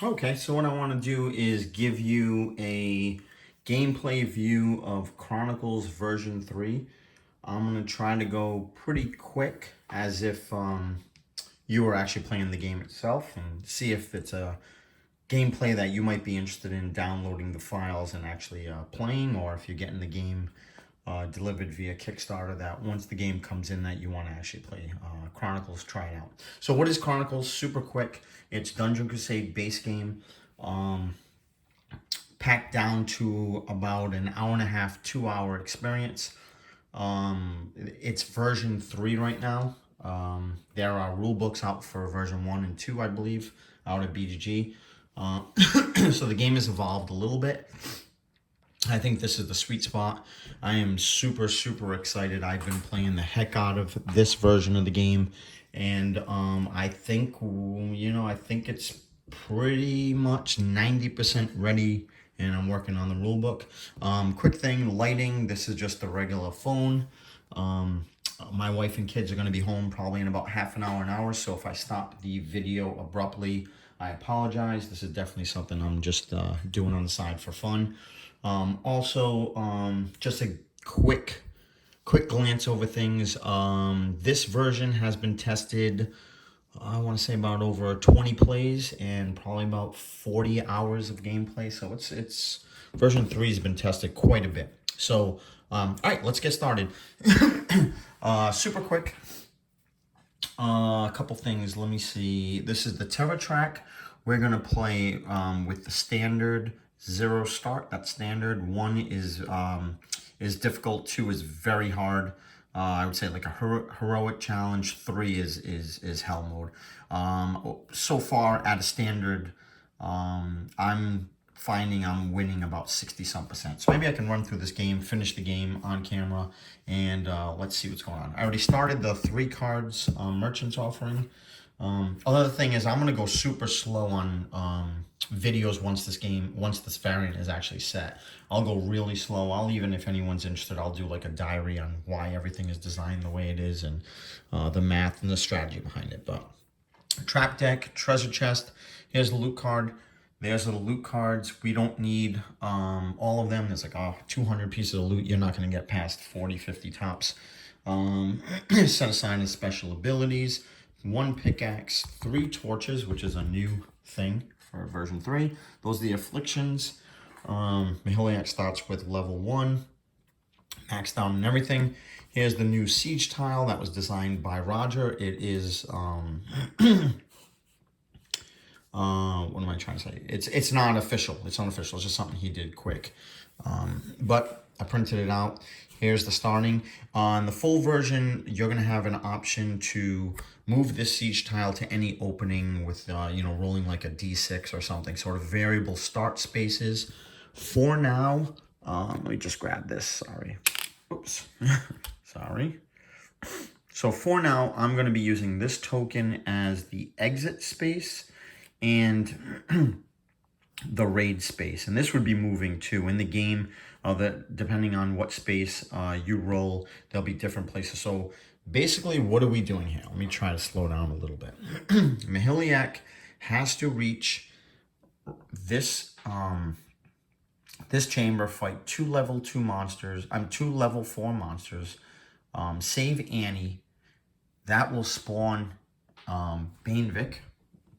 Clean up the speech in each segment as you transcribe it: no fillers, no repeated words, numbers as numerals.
Okay, so what I want to do is give you a gameplay view of Chronicles version 3. I'm going to try to go pretty quick as if you were actually playing the game itself and see if it's a gameplay that you might be interested in downloading the files and actually playing, or if you're getting the game delivered via Kickstarter that once the game comes in that you want to actually play Chronicles, try it out. So what is Chronicles? Super quick. It's Dungeon Crusade base game. Um, Packed down to about an hour and a half, 2 hour experience. It's version 3 right now. There are rule books out for version 1 and 2, I believe, out at BGG. Uh, so the game has evolved a little bit. I think this is the sweet spot. I am super, super excited. I've been playing the heck out of this version of the game. And I think, I think it's pretty much 90% ready. And I'm working on the rule book. Quick thing, lighting. This is just a regular phone. My wife and kids are going to be home probably in about half an hour. So if I stop the video abruptly, I apologize. This is definitely something I'm just doing on the side for fun. Just a quick glance over things. This version has been tested, I want to say about over 20 plays and probably about 40 hours of gameplay. So it's version 3 has been tested quite a bit. So all right, let's get started. Super quick. A couple things. Let me see. This is the Terra track. We're gonna play with the standard 0 start. That's standard. 1 is difficult. 2 is very hard. I would say like a heroic challenge. 3 is hell mode. So far at a standard, I'm finding I'm winning about 60 some percent. So maybe I can run through this game, finish the game on camera, and let's see what's going on. I already started the 3 cards merchants offering. Another thing is I'm going to go super slow on videos once this variant is actually set. I'll go really slow. Even if anyone's interested, I'll do like a diary on why everything is designed the way it is and the math and the strategy behind it. But trap deck, treasure chest, here's the loot card. There's the loot cards. We don't need all of them. There's like 200 pieces of loot. You're not going to get past 40, 50 tops. Set aside as special abilities. 1 pickaxe, 3 torches, which is a new thing for version 3. Those are the afflictions. Mahiliac starts with level 1, maxed out and everything. Here's the new siege tile that was designed by Roger. It is what am I trying to say? It's not official. It's unofficial. It's just something he did quick. But I printed it out. Here's the starting. On the full version, you're going to have an option to move this siege tile to any opening with, rolling like a d6 or something, sort of variable start spaces. For now, let me just grab this. Sorry. Oops. Sorry. So for now, I'm going to be using this token as the exit space and the raid space, and this would be moving too in the game. Depending on what space you roll, there'll be different places. So basically, what are we doing here? Let me try to slow down a little bit. Mahiliac has to reach this this chamber, fight 2 level 2 monsters. 2 level 4 monsters. Save Annie. That will spawn Banevic,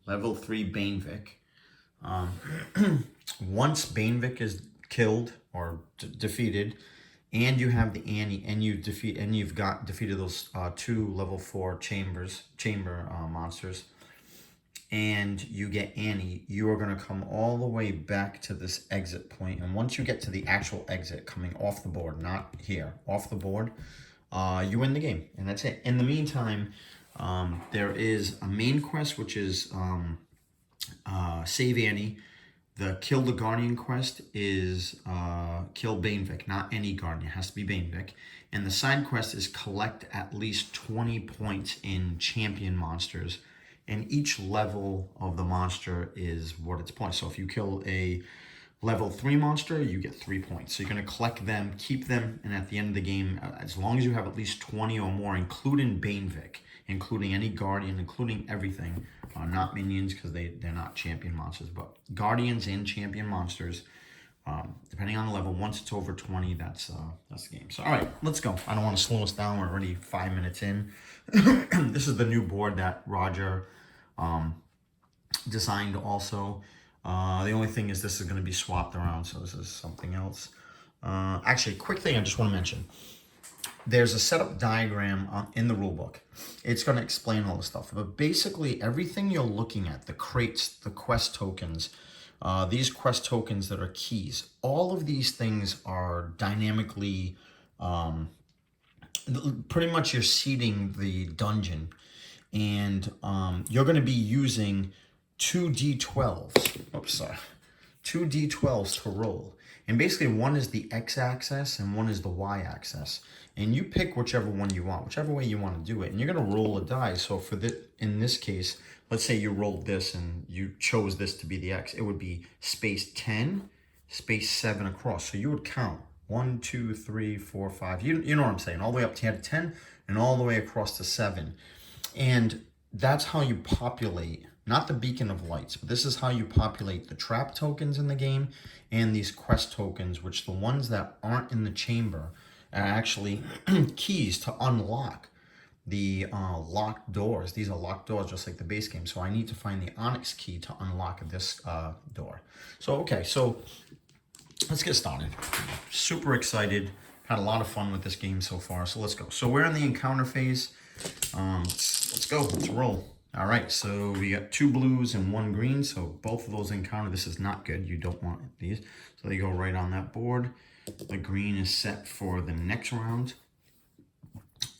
level 3 Banevic. Once Banevic is killed or defeated, and you have the Annie, and you've defeated those 2 level 4 chamber monsters, and you get Annie, you are going to come all the way back to this exit point. And once you get to the actual exit, coming off the board, not here, off the board, you win the game, and that's it. In the meantime, there is a main quest, which is Save Annie. The Kill the Guardian quest is Kill Banevic, not any Guardian. It has to be Banevic. And the side quest is collect at least 20 points in champion monsters. And each level of the monster is what its points. So if you kill a level 3 monster, you get 3 points. So you're going to collect them, keep them, and at the end of the game, as long as you have at least 20 or more, including Banevic, including any Guardian, including everything, not minions because they're not champion monsters, but guardians and champion monsters. Depending on the level, once it's over 20, that's the game. So all right, let's go. I don't want to slow us down. We're already 5 minutes in. This is the new board that Roger designed also. The only thing is this is going to be swapped around, so this is something else. Actually, quick thing I just want to mention. There's a setup diagram in the rulebook. It's going to explain all the stuff. But basically, everything you're looking at, the crates, the quest tokens, these quest tokens that are keys, all of these things are dynamically, pretty much you're seeding the dungeon. And you're going to be using 2d12s. Oops, sorry. 2d12s to roll. And basically one is the x-axis and one is the y-axis. And you pick whichever one you want, whichever way you want to do it. And you're going to roll a die. So for in this case, let's say you rolled this and you chose this to be the x. It would be space 10, space 7 across. So you would count 1, 2, 3, 4, 5. You know what I'm saying? All the way up to 10 and all the way across to 7. And that's how you populate, not the beacon of lights, but this is how you populate the trap tokens in the game and these quest tokens, which the ones that aren't in the chamber are actually keys to unlock the locked doors. These are locked doors just like the base game. So I need to find the Onyx key to unlock this door. So, okay, so let's get started. Super excited. Had a lot of fun with this game so far, so let's go. So we're in the encounter phase. Let's go, let's roll. All right, so we got 2 blues and 1 green, so both of those encounter. This is not good, you don't want these. So they go right on that board. The green is set for the next round.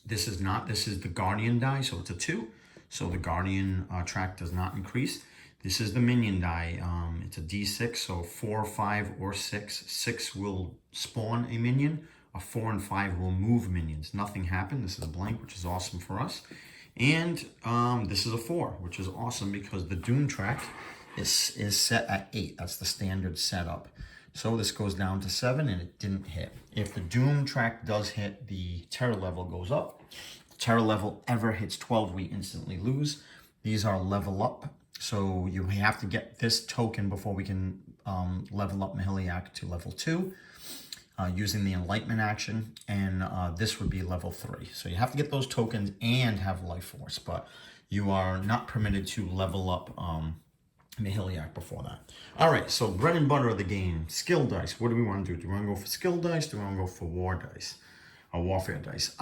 This is the Guardian die, so it's a 2. So the Guardian track does not increase. This is the minion die. It's a D6, so 4, 5, or 6. 6 will spawn a minion. A 4 and 5 will move minions. Nothing happened. This is a blank, which is awesome for us. And this is a 4, which is awesome because the Doom track is set at 8. That's the standard setup. So this goes down to 7 and it didn't hit. If the Doom track does hit, the terror level goes up. If the terror level ever hits 12, we instantly lose. These are level up. So you have to get this token before we can level up Mahiliac to level 2 using the Enlightenment action. And this would be level 3. So you have to get those tokens and have Life Force. But you are not permitted to level up Mahiliac before that. All right, so bread and butter of the game, skill dice. What do we want to do? Do we want to go for skill dice? Do we want to go for war dice? Or warfare dice?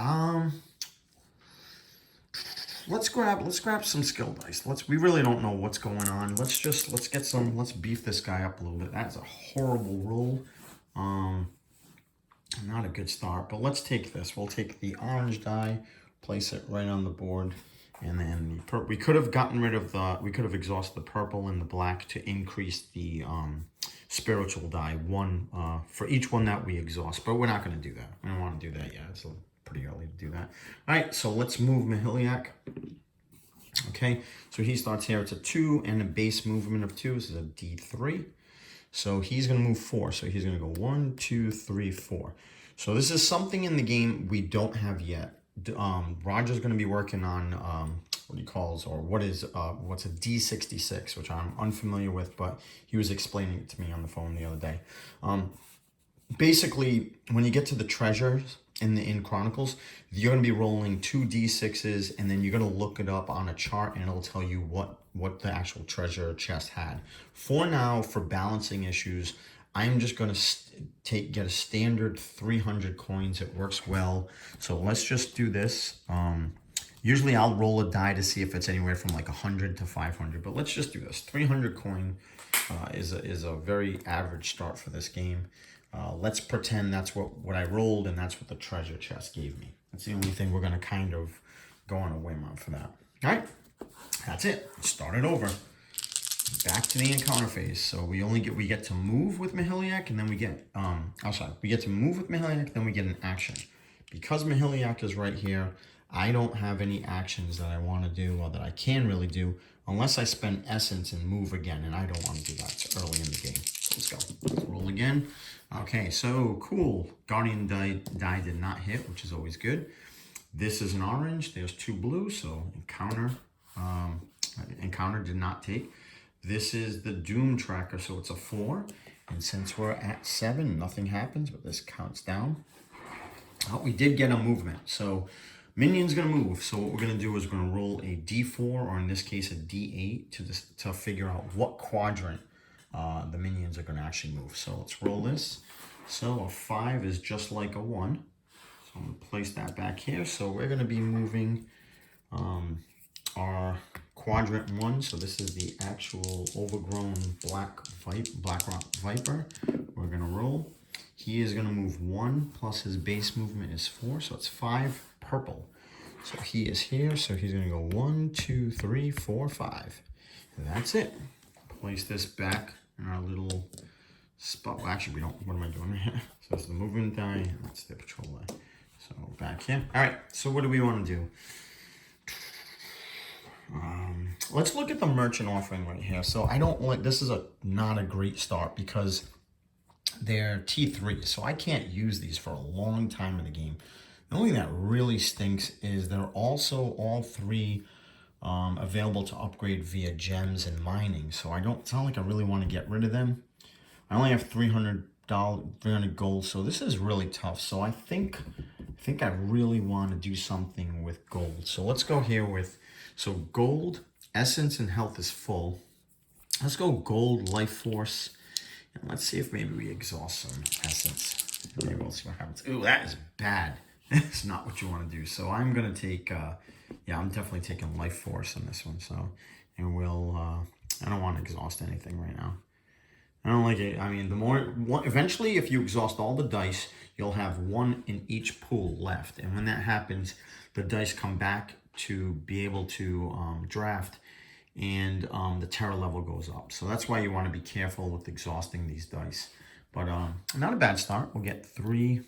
Let's grab some skill dice. We really don't know what's going on. Let's beef this guy up a little bit. That's a horrible roll. Not a good start, but let's take this. We'll take the orange die, place it right on the board. And then we could have gotten rid of we could have exhausted the purple and the black to increase the spiritual die for each one that we exhaust, but we're not going to do that. We don't want to do that yet. It's pretty early to do that. All right, so let's move Mahiliac. Okay, so he starts here. It's a 2 and a base movement of 2. This is a D3. So he's going to move 4. So he's going to go 1, 2, 3, 4. So this is something in the game we don't have yet. Roger's going to be working on what he calls, or what's a D66, which I'm unfamiliar with, but he was explaining it to me on the phone the other day. Basically, when you get to the treasures in Chronicles, you're going to be rolling 2 D6s, and then you're going to look it up on a chart, and it'll tell you what the actual treasure chest had. For now, for balancing issues, I'm just going to get a standard 300 coins. It works well. So let's just do this. Usually I'll roll a die to see if it's anywhere from like 100 to 500, but let's just do this. 300 coin is a very average start for this game. Let's pretend that's what I rolled and that's what the treasure chest gave me. That's the only thing we're going to kind of go on a whim on for that. All right, that's it. Let's start it over. Back to the encounter phase. So we get to move with Mahiliac, and then we get we get to move with Mahiliac, then we get an action. Because Mahiliac is right here, I don't have any actions that I want to do or that I can really do unless I spend essence and move again, and I don't want to do that. It's early in the game. So let's go. Let's roll again. Okay, so cool. Guardian die did not hit, which is always good. This is an orange. There's 2 blues, so encounter. Encounter did not take. This is the Doom tracker, so it's a 4. And since we're at 7, nothing happens, but this counts down. Oh, we did get a movement. So minion's gonna move. So what we're gonna do is we're gonna roll a D4, or in this case a D8, to figure out what quadrant the minions are gonna actually move. So let's roll this. So a 5 is just like a 1. So I'm gonna place that back here. So we're gonna be moving our quadrant 1. So this is the actual overgrown black rock viper. We're gonna roll. He is gonna move 1 plus his base movement is 4, so it's 5 purple. So he is here, so he's gonna go 1, 2, 3, 4, 5. And that's it. Place this back in our little spot. Well, actually, we don't. What am I doing here? So it's the movement die, and that's the patrol die. So back here. All right. So what do we want to do? Let's look at the merchant offering right here. So I don't like. This is not a great start because they're T3, so I can't use these for a long time in the game. The only thing that really stinks is they're also all 3 available to upgrade via gems and mining. So it's not like I really want to get rid of them. I only have $300 gold, so this is really tough. So I think I really want to do something with gold. So let's go here with, so gold, essence and health is full. Let's go gold, life force, and let's see if maybe we exhaust some essence. Maybe we'll see what happens. Ooh, that is bad. It's not what you want to do. So I'm gonna take, yeah, I'm definitely taking life force on this one. So, and we'll, I don't want to exhaust anything right now. I don't like it. I mean, eventually, if you exhaust all the dice, you'll have 1 in each pool left. And when that happens, the dice come back to be able to draft, and the terror level goes up. So that's why you want to be careful with exhausting these dice. But not a bad start. We'll get 3.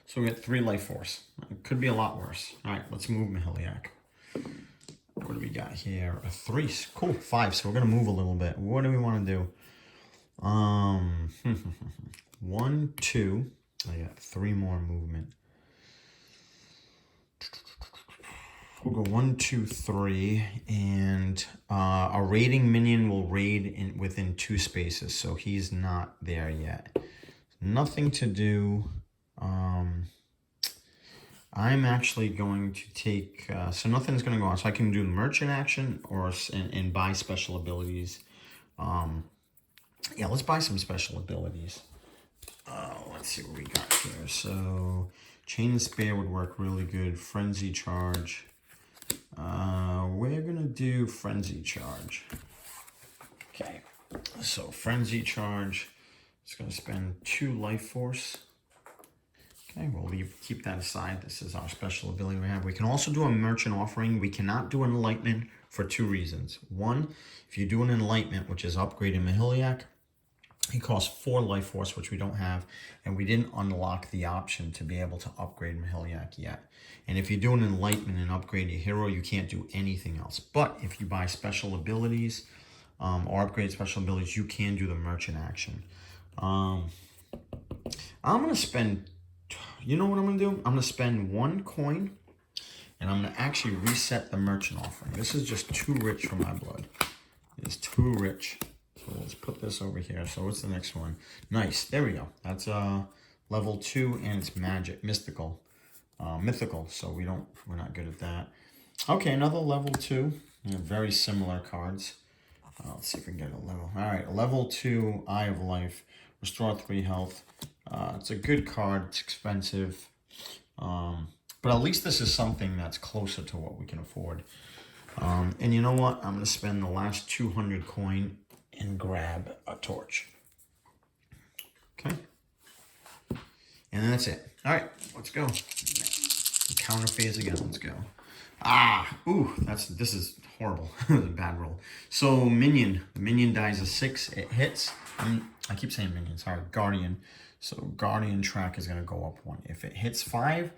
So we get 3 life force. It could be a lot worse. All right, let's move Mahiliac. What do we got here? A 3. Cool. 5. So we're gonna move a little bit. What do we want to do? 1, 2. I got 3 more movement. We'll go 1, 2, 3, and a raiding minion will raid within 2 spaces. So he's not there yet. Nothing to do. I'm actually going to take, so nothing's going to go on. So I can do the merchant action and buy special abilities. Yeah, let's buy some special abilities. Let's see what we got here. So Chain and Spear would work really good. Frenzy Charge. We're going to do Frenzy Charge. Okay, so Frenzy Charge. It's going to spend 2 life force. Okay, we'll keep that aside. This is our special ability we have. We can also do a merchant offering. We cannot do an enlightenment for 2 reasons. 1, if you do an enlightenment, which is upgrading Mahiliac, he costs 4 life force, which we don't have, and we didn't unlock the option to be able to upgrade Mahiliac yet. And if you do an enlightenment and upgrade your hero, you can't do anything else. But if you buy special abilities or upgrade special abilities, you can do the merchant action. I'm going to spend, you know what I'm going to do? I'm going to spend 1 coin, and I'm going to actually reset the merchant offering. This is just too rich for my blood. It's too rich. So let's put this over here. So what's the next one? Nice. There we go. That's level 2, and it's mythical. So we're not good at that. Okay, another level 2. Very similar cards. Let's see if we can get a level. All right, level 2, Eye of Life. Restore 3 health. It's a good card. It's expensive. But at least this is something that's closer to what we can afford. And you know what? I'm going to spend the last 200 coin and grab a torch. Okay. And then that's it. All right, let's go. Counter phase again. Let's go. Ooh, this is horrible. A bad roll. So minion. The minion dies a 6. It hits. I keep saying minion. Sorry, guardian. So guardian track is going to go up 1. If it hits 5,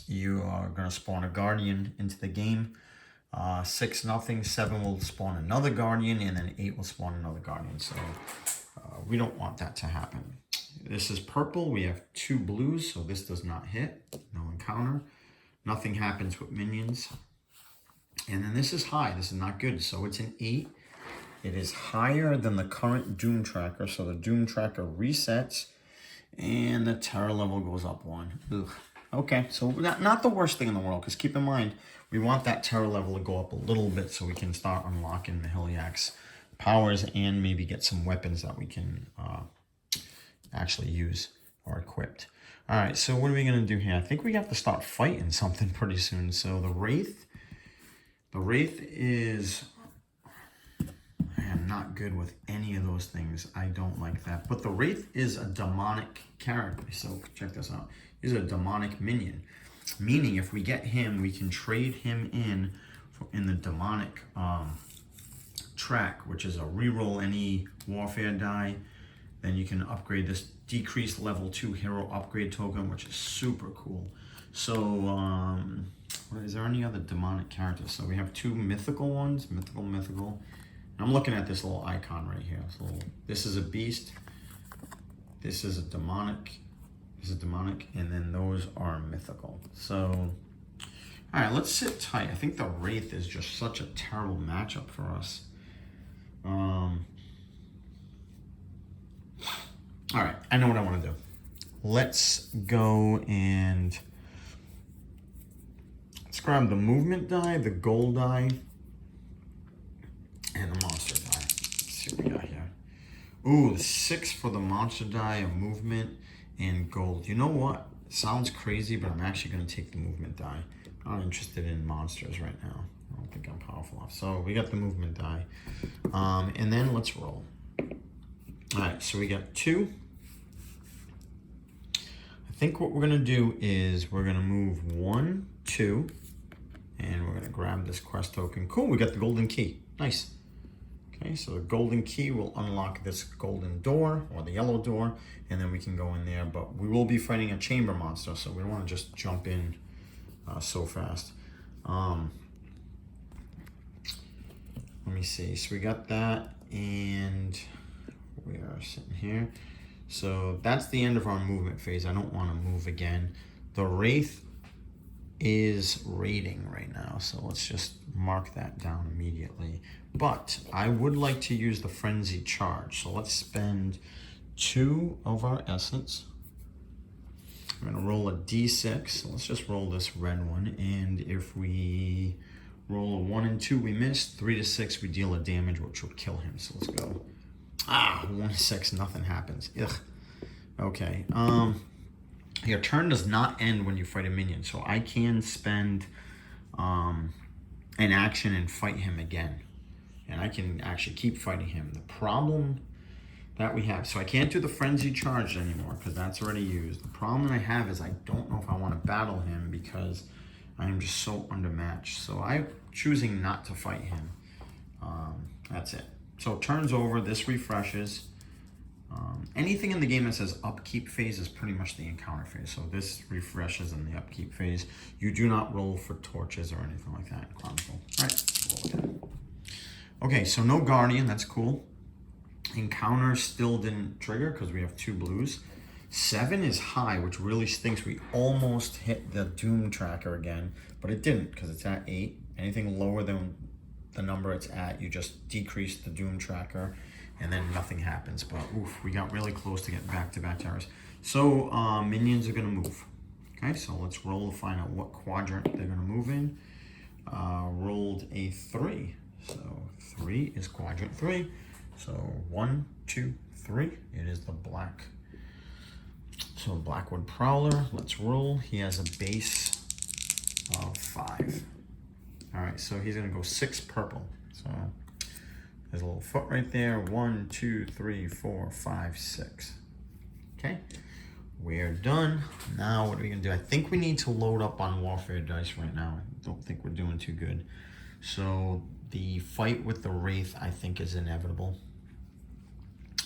you are going to spawn a guardian into the game. 6-0. 7 will spawn another guardian, and then 8 will spawn another guardian. So we don't want that to happen. This is purple. We have 2 blues, so this does not hit. No encounter. Nothing happens with minions. And then this is high. This is not good. So it's an 8. It is higher than the current Doom Tracker. So the Doom Tracker resets and the terror level goes up 1. Ugh. Okay, so not the worst thing in the world, because keep in mind, we want that terror level to go up a little bit so we can start unlocking the Heliax powers and maybe get some weapons that we can actually use or equipped. All right, so what are we going to do here? I think we have to start fighting something pretty soon. So the Wraith is... I am not good with any of those things. I don't like that. But the Wraith is a demonic character. So check this out. He's a demonic minion. Meaning if we get him, we can trade him in the demonic track, which is a reroll any warfare die. Then you can upgrade this decreased level 2 hero upgrade token, which is super cool. So, is there any other demonic characters? So we have 2 mythical ones. Mythical. I'm looking at this little icon right here. So this is a beast. This is a demonic. This is demonic. And then those are mythical. So, all right, let's sit tight. I think the Wraith is just such a terrible matchup for us. All right, I know what I want to do. Let's go and let's grab the movement die, the gold die, and the monster die. Let's see what we got here. Ooh, the 6 for the monster die, a movement, and gold. You know what? Sounds crazy, but I'm actually going to take the movement die. I'm not interested in monsters right now. I don't think I'm powerful enough. So we got the movement die. And then let's roll. All right, so we got 2. I think what we're going to do is we're going to move 1, 2, and we're going to grab this quest token. Cool, we got the golden key. Nice. Okay, so the golden key will unlock this golden door, or the yellow door, and then we can go in there. But we will be fighting a chamber monster, so we don't want to just jump in so fast. Let me see. So we got that, and we are sitting here. So that's the end of our movement phase. I don't want to move again. The Wraith is raiding right now, so let's just mark that down immediately. But I would like to use the frenzy charge, so let's spend 2 of our essence. I'm going to roll a d6, so let's just roll this red one, and if we roll a 1 and 2 we miss, 3 to 6 we deal a damage which will kill him. So let's go. 1 to 6, nothing happens. Ugh. Okay. Your turn does not end when you fight a minion, so I can spend an action and fight him again. And I can actually keep fighting him. The problem that we have, so I can't do the frenzy charge anymore because that's already used. The problem that I have is I don't know if I want to battle him because I am just so undermatched. So I'm choosing not to fight him. That's it. So turns over, this refreshes. Anything in the game that says upkeep phase is pretty much the encounter phase. So this refreshes in the upkeep phase. You do not roll for torches or anything like that in Chronicle. All right, roll with that. Okay, so no Guardian, that's cool. Encounter still didn't trigger because we have 2 blues. 7 is high, which really stinks. We almost hit the Doom Tracker again, but it didn't because it's at 8. Anything lower than the number it's at, you just decrease the Doom Tracker, and then nothing happens. But oof, we got really close to get back-to-back towers. So minions are going to move. Okay, so let's roll to find out what quadrant they're going to move in. Rolled a 3. So 3 is quadrant 3. So 1, 2, 3. It is the black. So Blackwood Prowler. Let's roll. He has a base of 5. All right, so he's going to go 6 purple. So there's a little foot right there. 1, 2, 3, 4, 5, 6. Okay, we're done. Now what are we going to do? I think we need to load up on warfare dice right now. I don't think we're doing too good. So the fight with the Wraith, I think, is inevitable.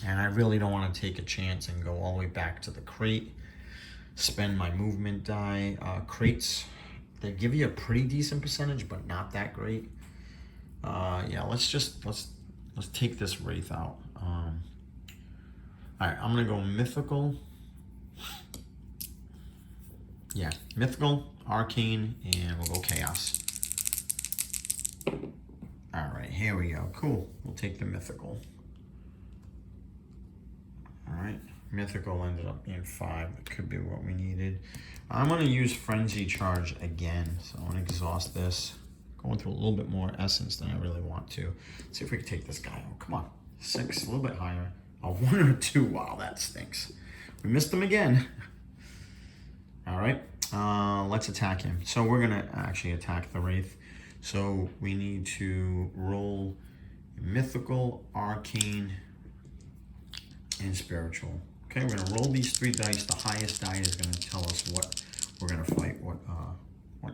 And I really don't want to take a chance and go all the way back to the crate, spend my movement die. Crates, they give you a pretty decent percentage, but not that great. Yeah, let's take this Wraith out. All right, I'm gonna go mythical. Yeah, mythical, arcane, and we'll go chaos. All right, here we go. Cool. We'll take the mythical. All right, mythical ended up being 5. That could be what we needed. I'm going to use Frenzy Charge again, so I'm going to exhaust this. Going through a little bit more essence than I really want to. Let's see if we can take this guy. Oh, come on. 6, a little bit higher. A 1 or 2. Wow, that stinks. We missed him again. All right, let's attack him. So we're going to actually attack the Wraith. So we need to roll mythical, arcane, and spiritual. Okay, we're gonna roll these 3 dice. The highest die is gonna tell us what we're gonna fight, what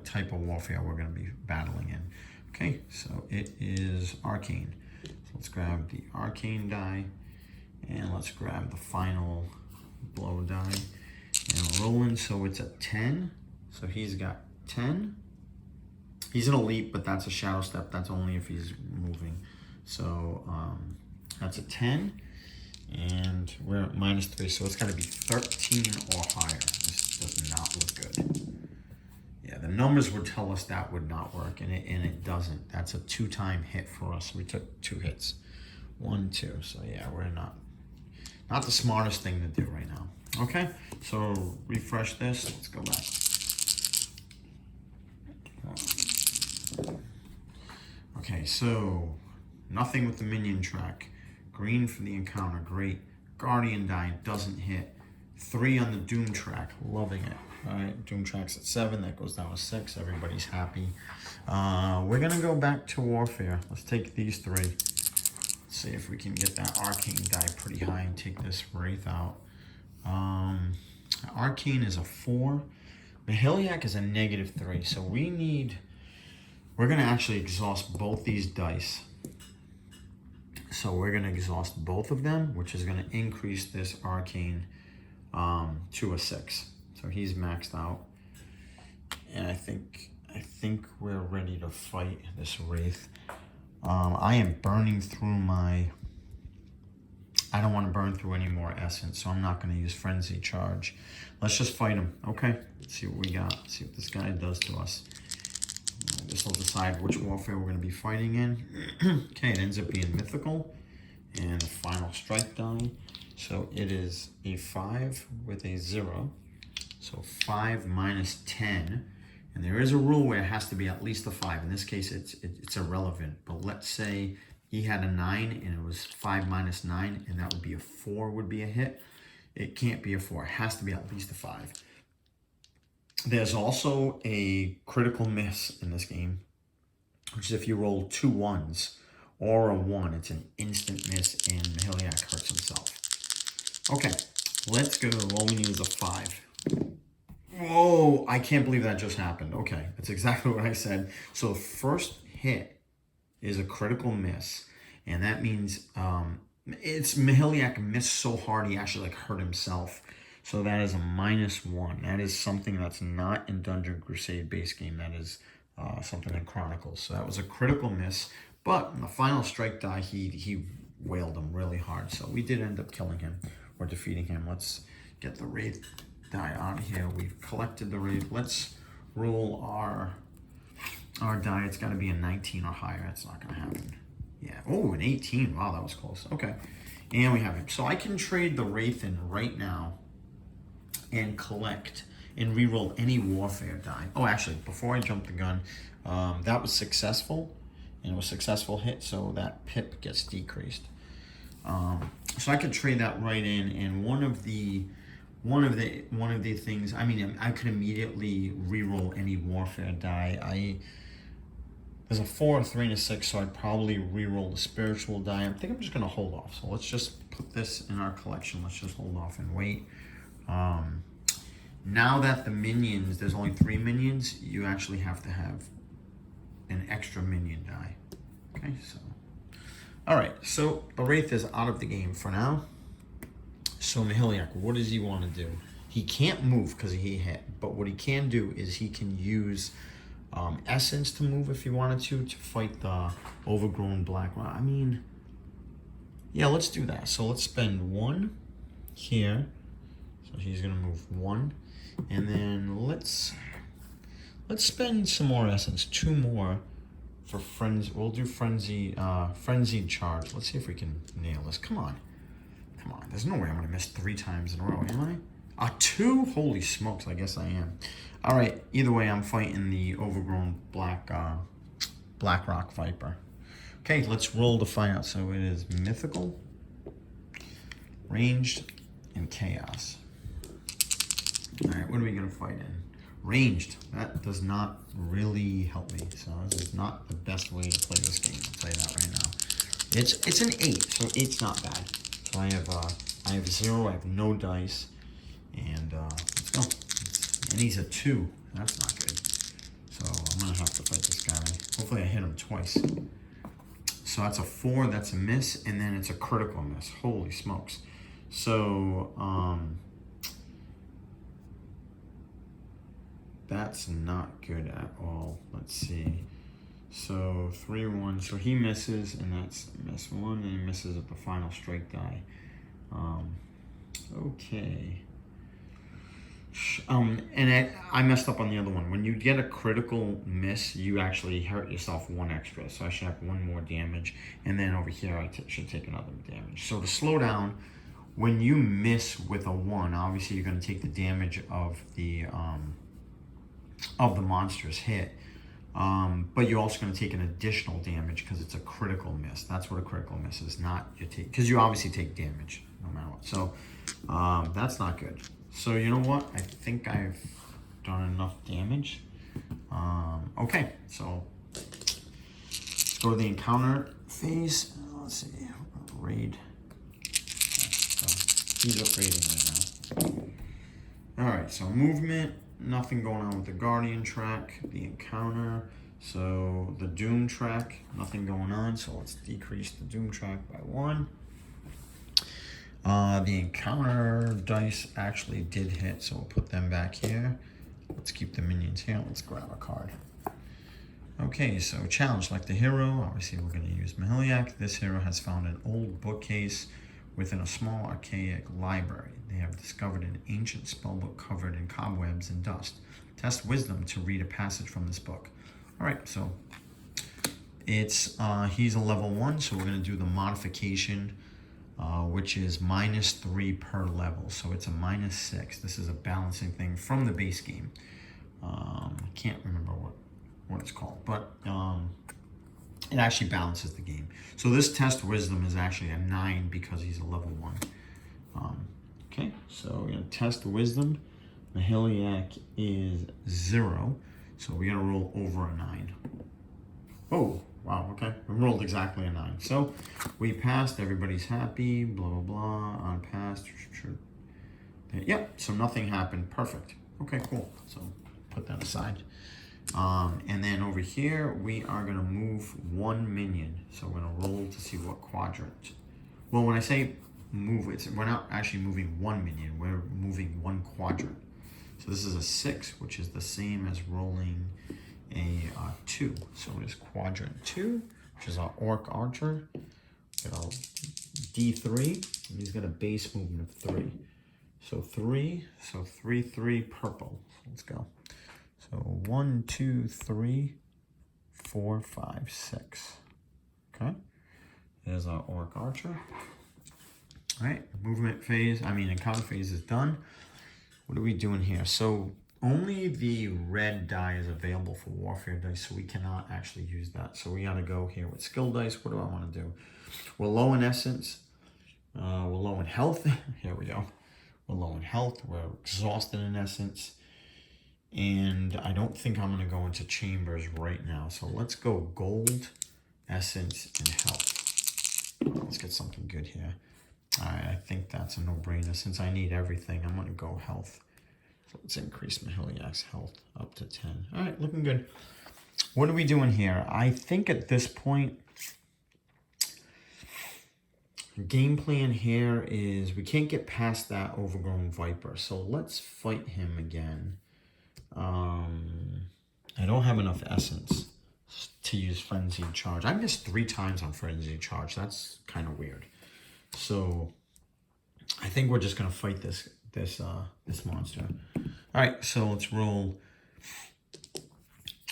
type of warfare we're gonna be battling in. Okay, so it is arcane. So let's grab the arcane die, and let's grab the final blow die, and rolling. So it's a 10. So he's got 10. He's an elite, but that's a shadow step. That's only if he's moving. So that's a 10. And we're at -3, so it's got to be 13 or higher. This does not look good. Yeah, the numbers would tell us that would not work, and it doesn't. That's a 2-time hit for us. We took 2 hits. 1, 2. So yeah, we're not the smartest thing to do right now. Okay, so refresh this. Let's go back. Okay, so nothing with the minion track. Green for the encounter, great. Guardian die doesn't hit. 3 on the Doom track, loving it. All right, Doom track's at 7, that goes down to 6. Everybody's happy. We're gonna go back to warfare. Let's take these 3. Let's see if we can get that arcane die pretty high and take this Wraith out. Arcane is a 4. Mahiliac is a -3, so we're gonna actually exhaust both these dice. So we're going to exhaust both of them, which is going to increase this arcane to a 6. So he's maxed out. And I think we're ready to fight this Wraith. I am burning through my... I don't want to burn through any more essence, so I'm not going to use Frenzy Charge. Let's just fight him, okay? Let's see what we got. Let's see what this guy does to us. This will decide which warfare we're going to be fighting in. Okay, it ends up being mythical. And the final strike die. So it is a 5 with a 0. So 5 minus 10. And there is a rule where it has to be at least a 5. In this case, it's irrelevant. But let's say he had a 9 and it was 5 minus 9. And that would be a 4 would be a hit. It can't be a 4. It has to be at least a 5. There's also a critical miss in this game, which is if you roll 2 1s or a 1, it's an instant miss and Mahiliac hurts himself. Okay, let's go. All we need is a 5. Whoa, I can't believe that just happened. Okay, that's exactly what I said. So the first hit is a critical miss, and that means it's Mahiliac missed so hard he actually hurt himself. So that is a -1. That is something that's not in Dungeon Crusade base game. That is something in Chronicles. So that was a critical miss. But in the final strike die, he wailed him really hard. So we did end up killing him or defeating him. Let's get the Wraith die out of here. We've collected the Wraith. Let's roll our die. It's got to be a 19 or higher. That's not going to happen. Yeah. Oh, an 18. Wow, that was close. Okay. And we have him. So I can trade the Wraith in right now and collect and reroll any warfare die. Oh, actually, before I jump the gun, that was successful, and it was a successful hit, so that pip gets decreased. So I could trade that right in, and one of the things. I mean, I could immediately reroll any warfare die. There's a 4, a 3, and a 6, so I'd probably reroll the spiritual die. I think I'm just gonna hold off. So let's just put this in our collection. Let's just hold off and wait. Now that the minions, there's only 3 minions, you actually have to have an extra minion die. Okay, so. All right, so the Wraith is out of the game for now. So Mahiliac, what does he want to do? He can't move because he hit, but what he can do is he can use essence to move if he wanted to fight the overgrown black. I mean, yeah, let's do that. So let's spend 1 here. So he's gonna move 1, and then let's spend some more essence, 2 more for frenzy. We'll do frenzied charge. Let's see if we can nail this. Come on. Come on. There's no way I'm going to miss 3 times in a row, am I? 2? Holy smokes, I guess I am. All right. Either way, I'm fighting the overgrown black rock viper. Okay, let's roll to find out. So it is mythical, ranged, and chaos. All right, what are we going to fight in? Ranged. That does not really help me. So this is not the best way to play this game. I'll tell you that right now. It's an 8, so 8's not bad. So I have 0. I have no dice, and let's go. And he's a 2. That's not good. So I'm gonna have to fight this guy. Hopefully I hit him twice. So that's a 4. That's a miss, and then it's a critical miss. Holy smokes. So that's not good at all. Let's see. So 3-1. So he misses, and that's miss 1, and he misses at the final strike die. Okay. And I messed up on the other one. When you get a critical miss, you actually hurt yourself 1 extra. So I should have 1 more damage, and then over here I should take another damage. So to slow down, when you miss with a 1, obviously you're going to take the damage of the monster's hit. But you're also going to take an additional damage because it's a critical miss. That's what a critical miss is, not your take, because you obviously take damage no matter what. So that's not good. So you know what? I think I've done enough damage. Okay, so go to the encounter phase. Let's see, raid. Okay, so he's up raiding right now. All right, so movement. Nothing going on with the Guardian track, the encounter. So the Doom track, nothing going on. So let's decrease the Doom track by 1. The encounter dice actually did hit, so we'll put them back here. Let's keep the minions here. Let's grab a card. Okay, so challenge, like the hero. Obviously, we're going to use Mahiliac. This hero has found an old bookcase within a small archaic library. They have discovered an ancient spellbook covered in cobwebs and dust. Test wisdom to read a passage from this book. All right, so it's he's a level 1, so we're going to do the modification, which is -3 per level. So it's a -6. This is a balancing thing from the base game. I can't remember what it's called, but it actually balances the game. So this test wisdom is actually a 9 because he's a level 1. Okay, so we're going to test wisdom. Mahiliac is 0, so we got to roll over a 9. Oh, wow, okay. We rolled exactly a 9. So we passed, everybody's happy, blah, blah, blah, on passed. Yep, so nothing happened, perfect. Okay, cool, so put that aside. And then over here, we are going to move 1 minion. So we're going to roll to see what quadrant. Well, when I say move, we're not actually moving 1 minion. We're moving 1 quadrant. So this is a 6, which is the same as rolling a 2. So it's quadrant 2, which is our orc archer. Get our D3, and he's got a base movement of 3. So 3, so 3, 3 purple. So let's go. So 1, 2, 3, 4, 5, 6. Okay. There's our orc archer. All right, encounter phase is done. What are we doing here? So only the red die is available for warfare dice, so we cannot actually use that. So we gotta go here with skill dice. What do I wanna do? We're low in essence. We're low in health. Here we go. We're low in health. We're exhausted in essence. And I don't think I'm gonna go into chambers right now. So let's go gold, essence, and health. Let's get something good here. All right, I think that's a no-brainer. Since I need everything, I'm going to go health. So let's increase Mahiliac's health up to 10. All right, looking good. What are we doing here? I think at this point, game plan here is we can't get past that overgrown viper. So let's fight him again. I don't have enough essence to use frenzied charge. I missed 3 times on frenzied charge. That's kind of weird. So I think we're just gonna fight this monster. All right, so let's roll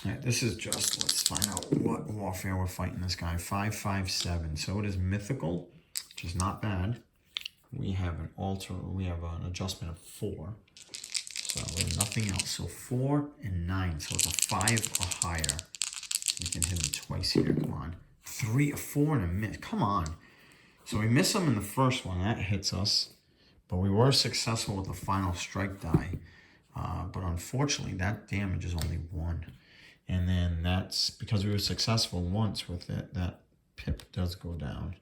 All right, this is just, let's find out what warfare we're fighting this guy. 557. So it is mythical, which is not bad. We have an adjustment of 4. So nothing else. So 4 and 9. So it's a 5 or higher. We can hit him twice here. Come on. 3 or 4 and a miss. Come on. So we miss him in the first one. That hits us. But we were successful with the final strike die. But unfortunately, that damage is only 1. And then that's because we were successful once with it. That pip does go down.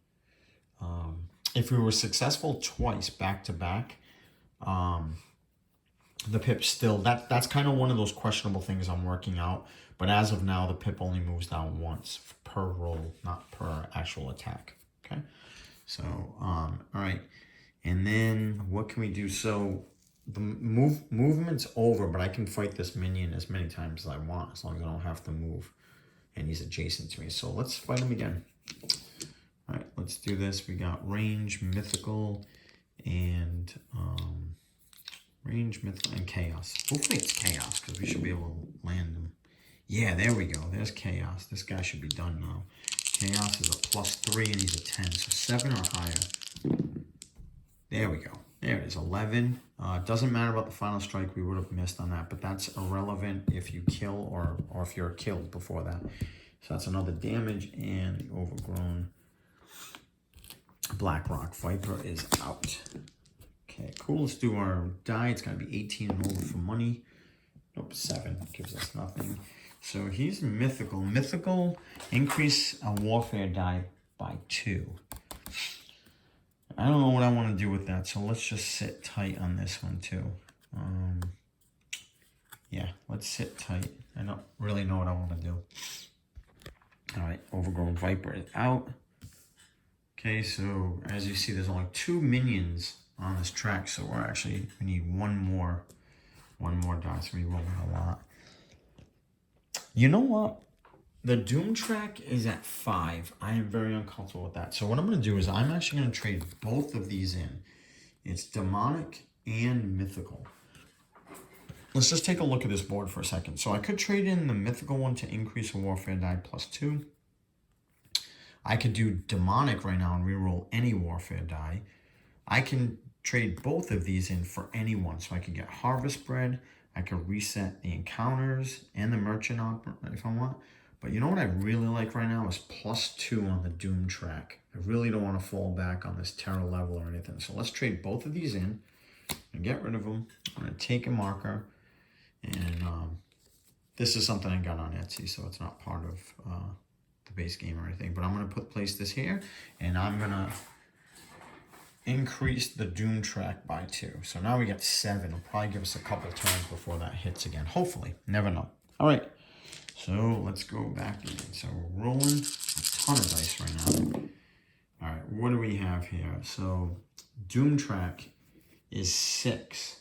If we were successful twice back to back, the pip still, that's kind of one of those questionable things I'm working out. But as of now, the pip only moves down once per roll, not per actual attack. Okay. So, all right. And then what can we do? So the movement's over, but I can fight this minion as many times as I want, as long as I don't have to move and he's adjacent to me. So let's fight him again. All right, let's do this. We got range, mythical, and chaos. Hopefully it's chaos, because we should be able to land him. Yeah, there we go. There's chaos. This guy should be done now. Chaos is a +3 and he's a 10, so 7 or higher. There we go. There it is, 11. It doesn't matter about the final strike. We would have missed on that, but that's irrelevant if you kill or if you're killed before that. So that's another damage, and the overgrown Blackrock Viper is out. Okay, cool. Let's do our die. It's got to be 18 and over for money. Nope, 7 gives us nothing. So he's mythical. Mythical, increase a warfare die by 2. I don't know what I want to do with that, so let's just sit tight on this one too. Yeah, let's sit tight. I don't really know what I want to do. All right, Overgrown Viper is out. Okay, so as you see, there's only 2 minions on this track, so we need one more die, so we're rolling a lot. You know what? The Doom track is at 5. I am very uncomfortable with that. So what I'm going to do is I'm actually going to trade both of these in. It's demonic and mythical. Let's just take a look at this board for a second. So I could trade in the mythical one to increase a warfare die +2. I could do demonic right now and reroll any warfare die. I can trade both of these in for any one. So I can get harvest bread. I could reset the encounters and the merchant opera if I want. But you know what I really like right now is +2 on the Doom track. I really don't want to fall back on this terror level or anything. So let's trade both of these in and get rid of them. I'm going to take a marker. And this is something I got on Etsy, so it's not part of the base game or anything. But I'm going to place this here, and I'm going to increase the Doom track by 2. So now we got 7. It'll probably give us a couple turns before that hits again. Hopefully. Never know. All right. So let's go back again. So we're rolling a ton of dice right now. All right, what do we have here? So Doom track is 6.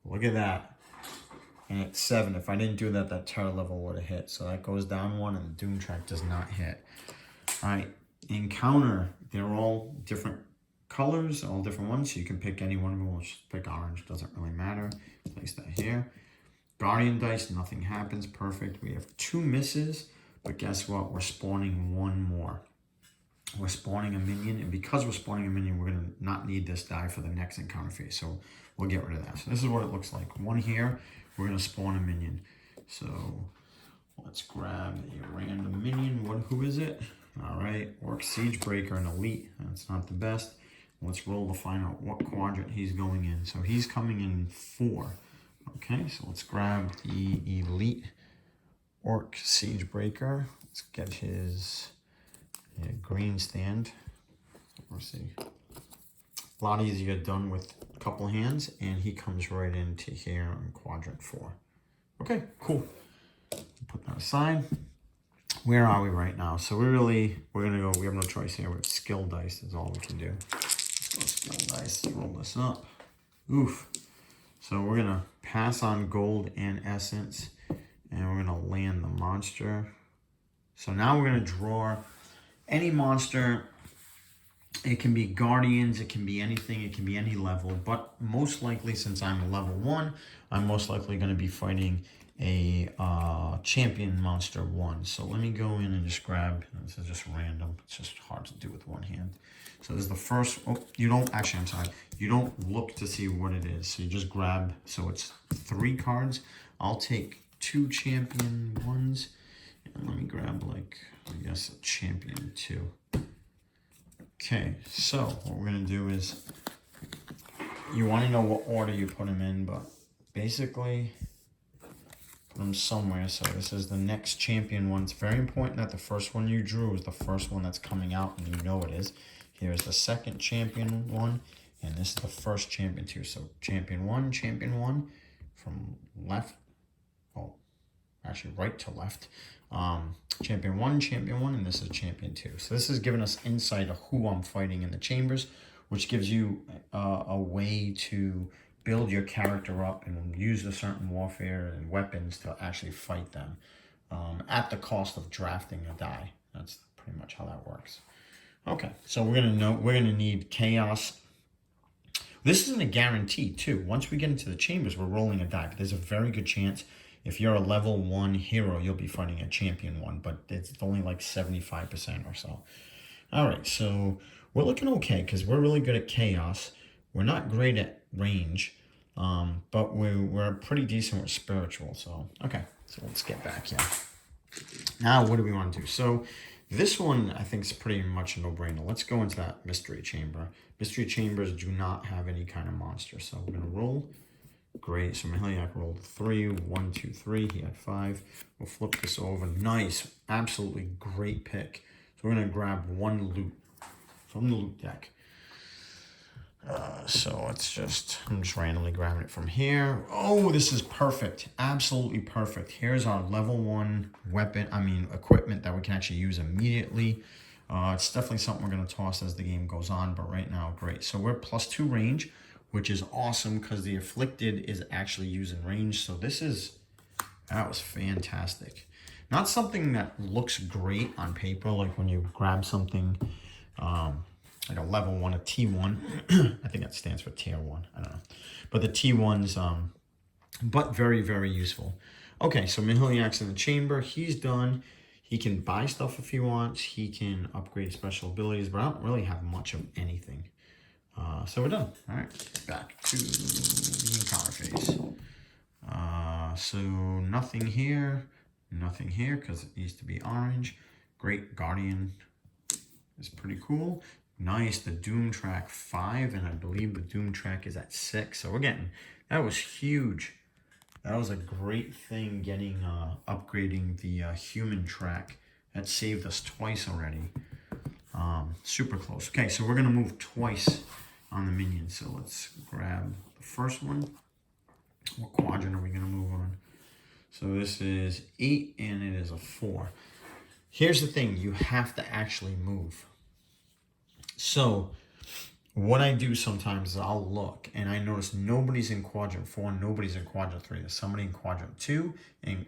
Look at that. And it's 7. If I didn't do that, that terror level would have hit. So that goes down 1 and the Doom track does not hit. All right, encounter. They're all different colors, all different ones. So you can pick any one of them. We'll just pick orange. Doesn't really matter. Place that here. Guardian dice, nothing happens. Perfect. We have 2 misses, but guess what? We're spawning 1 more. We're spawning a minion, and because we're spawning a minion, we're going to not need this die for the next encounter phase, so we'll get rid of that. So this is what it looks like. 1 here, we're going to spawn a minion. So let's grab a random minion. Who is it? All right, Orc Siegebreaker, an elite. That's not the best. Let's roll to find out what quadrant he's going in. So he's coming in 4. Okay, so let's grab the elite Orc Siegebreaker. Let's get his green stand. We'll see. A lot easier done with a couple hands, and he comes right into here on quadrant 4. Okay, cool. Put that aside. Where are we right now? So we're gonna go, we have no choice here. We have skill dice, that's all we can do. Let's go skill dice, roll this up. Oof. So we're gonna pass on gold and essence, and we're gonna land the monster. So now we're gonna draw any monster. It can be guardians, it can be anything, it can be any level, but most likely, since I'm level 1, I'm most likely gonna be fighting a champion monster 1. So let me go in and just grab, this is just random. It's just hard to do with one hand. So this is the first, oh, you don't, actually, I'm sorry. You don't look to see what it is. So you just grab, so it's 3 cards. I'll take 2 champion 1s. And let me grab, like, I guess a champion 2. Okay, so what we're going to do is, you want to know what order you put them in, but basically put them somewhere. So this is the next champion one. It's very important that the first one you drew is the first one that's coming out, and you know it is. Here's the second champion one, and this is the first champion 2. So champion 1, from left, oh, actually right to left. Champion 1, and this is champion 2. So this is giving us insight of who I'm fighting in the chambers, which gives you a way to build your character up and use a certain warfare and weapons to actually fight them at the cost of drafting a die. That's pretty much how that works. Okay, so we're gonna need chaos. This isn't a guarantee too. Once we get into the chambers, we're rolling a die, but there's a very good chance if you're a level 1 hero, you'll be fighting a champion 1, but it's only like 75% or so. All right, so we're looking okay because we're really good at chaos. We're not great at range, but we're pretty decent with spiritual. So, okay, so let's get back here. Now, what do we want to do? So this one, I think, is pretty much a no-brainer. Let's go into that mystery chamber. Mystery chambers do not have any kind of monster. So we're going to roll. Great. So Mahiliak rolled 3. 1, 2, 3. He had 5. We'll flip this over. Nice. Absolutely great pick. So we're going to grab 1 loot from the loot deck. So let's just, I'm just randomly grabbing it from here. Oh, this is perfect. Absolutely perfect. Here's our level 1 weapon, equipment that we can actually use immediately. It's definitely something we're going to toss as the game goes on, but right now, great. So we're +2 range, which is awesome because the Afflicted is actually using range. So that was fantastic. Not something that looks great on paper, like when you grab something like a level 1, a T1. I think that stands for tier 1. I don't know. But the T1's, but very, very useful. Okay, so Mahiliak's in the chamber. He's done. He can buy stuff if he wants. He can upgrade special abilities, but I don't really have much of anything. So we're done. All right, back to the encounter phase. So nothing here because it needs to be orange. Great, Guardian is pretty cool. Nice, the Doom track 5, and I believe the Doom track is at 6. So we're getting, that was huge. That was a great thing getting, upgrading the human track. That saved us twice already. Super close. Okay, so we're gonna move twice on the minions. So let's grab the first one. What quadrant are we gonna move on? So this is 8 and it is a 4. Here's the thing, you have to actually move. So what I do sometimes is I'll look and I notice nobody's in quadrant 4, nobody's in quadrant 3. There's somebody in quadrant 2 and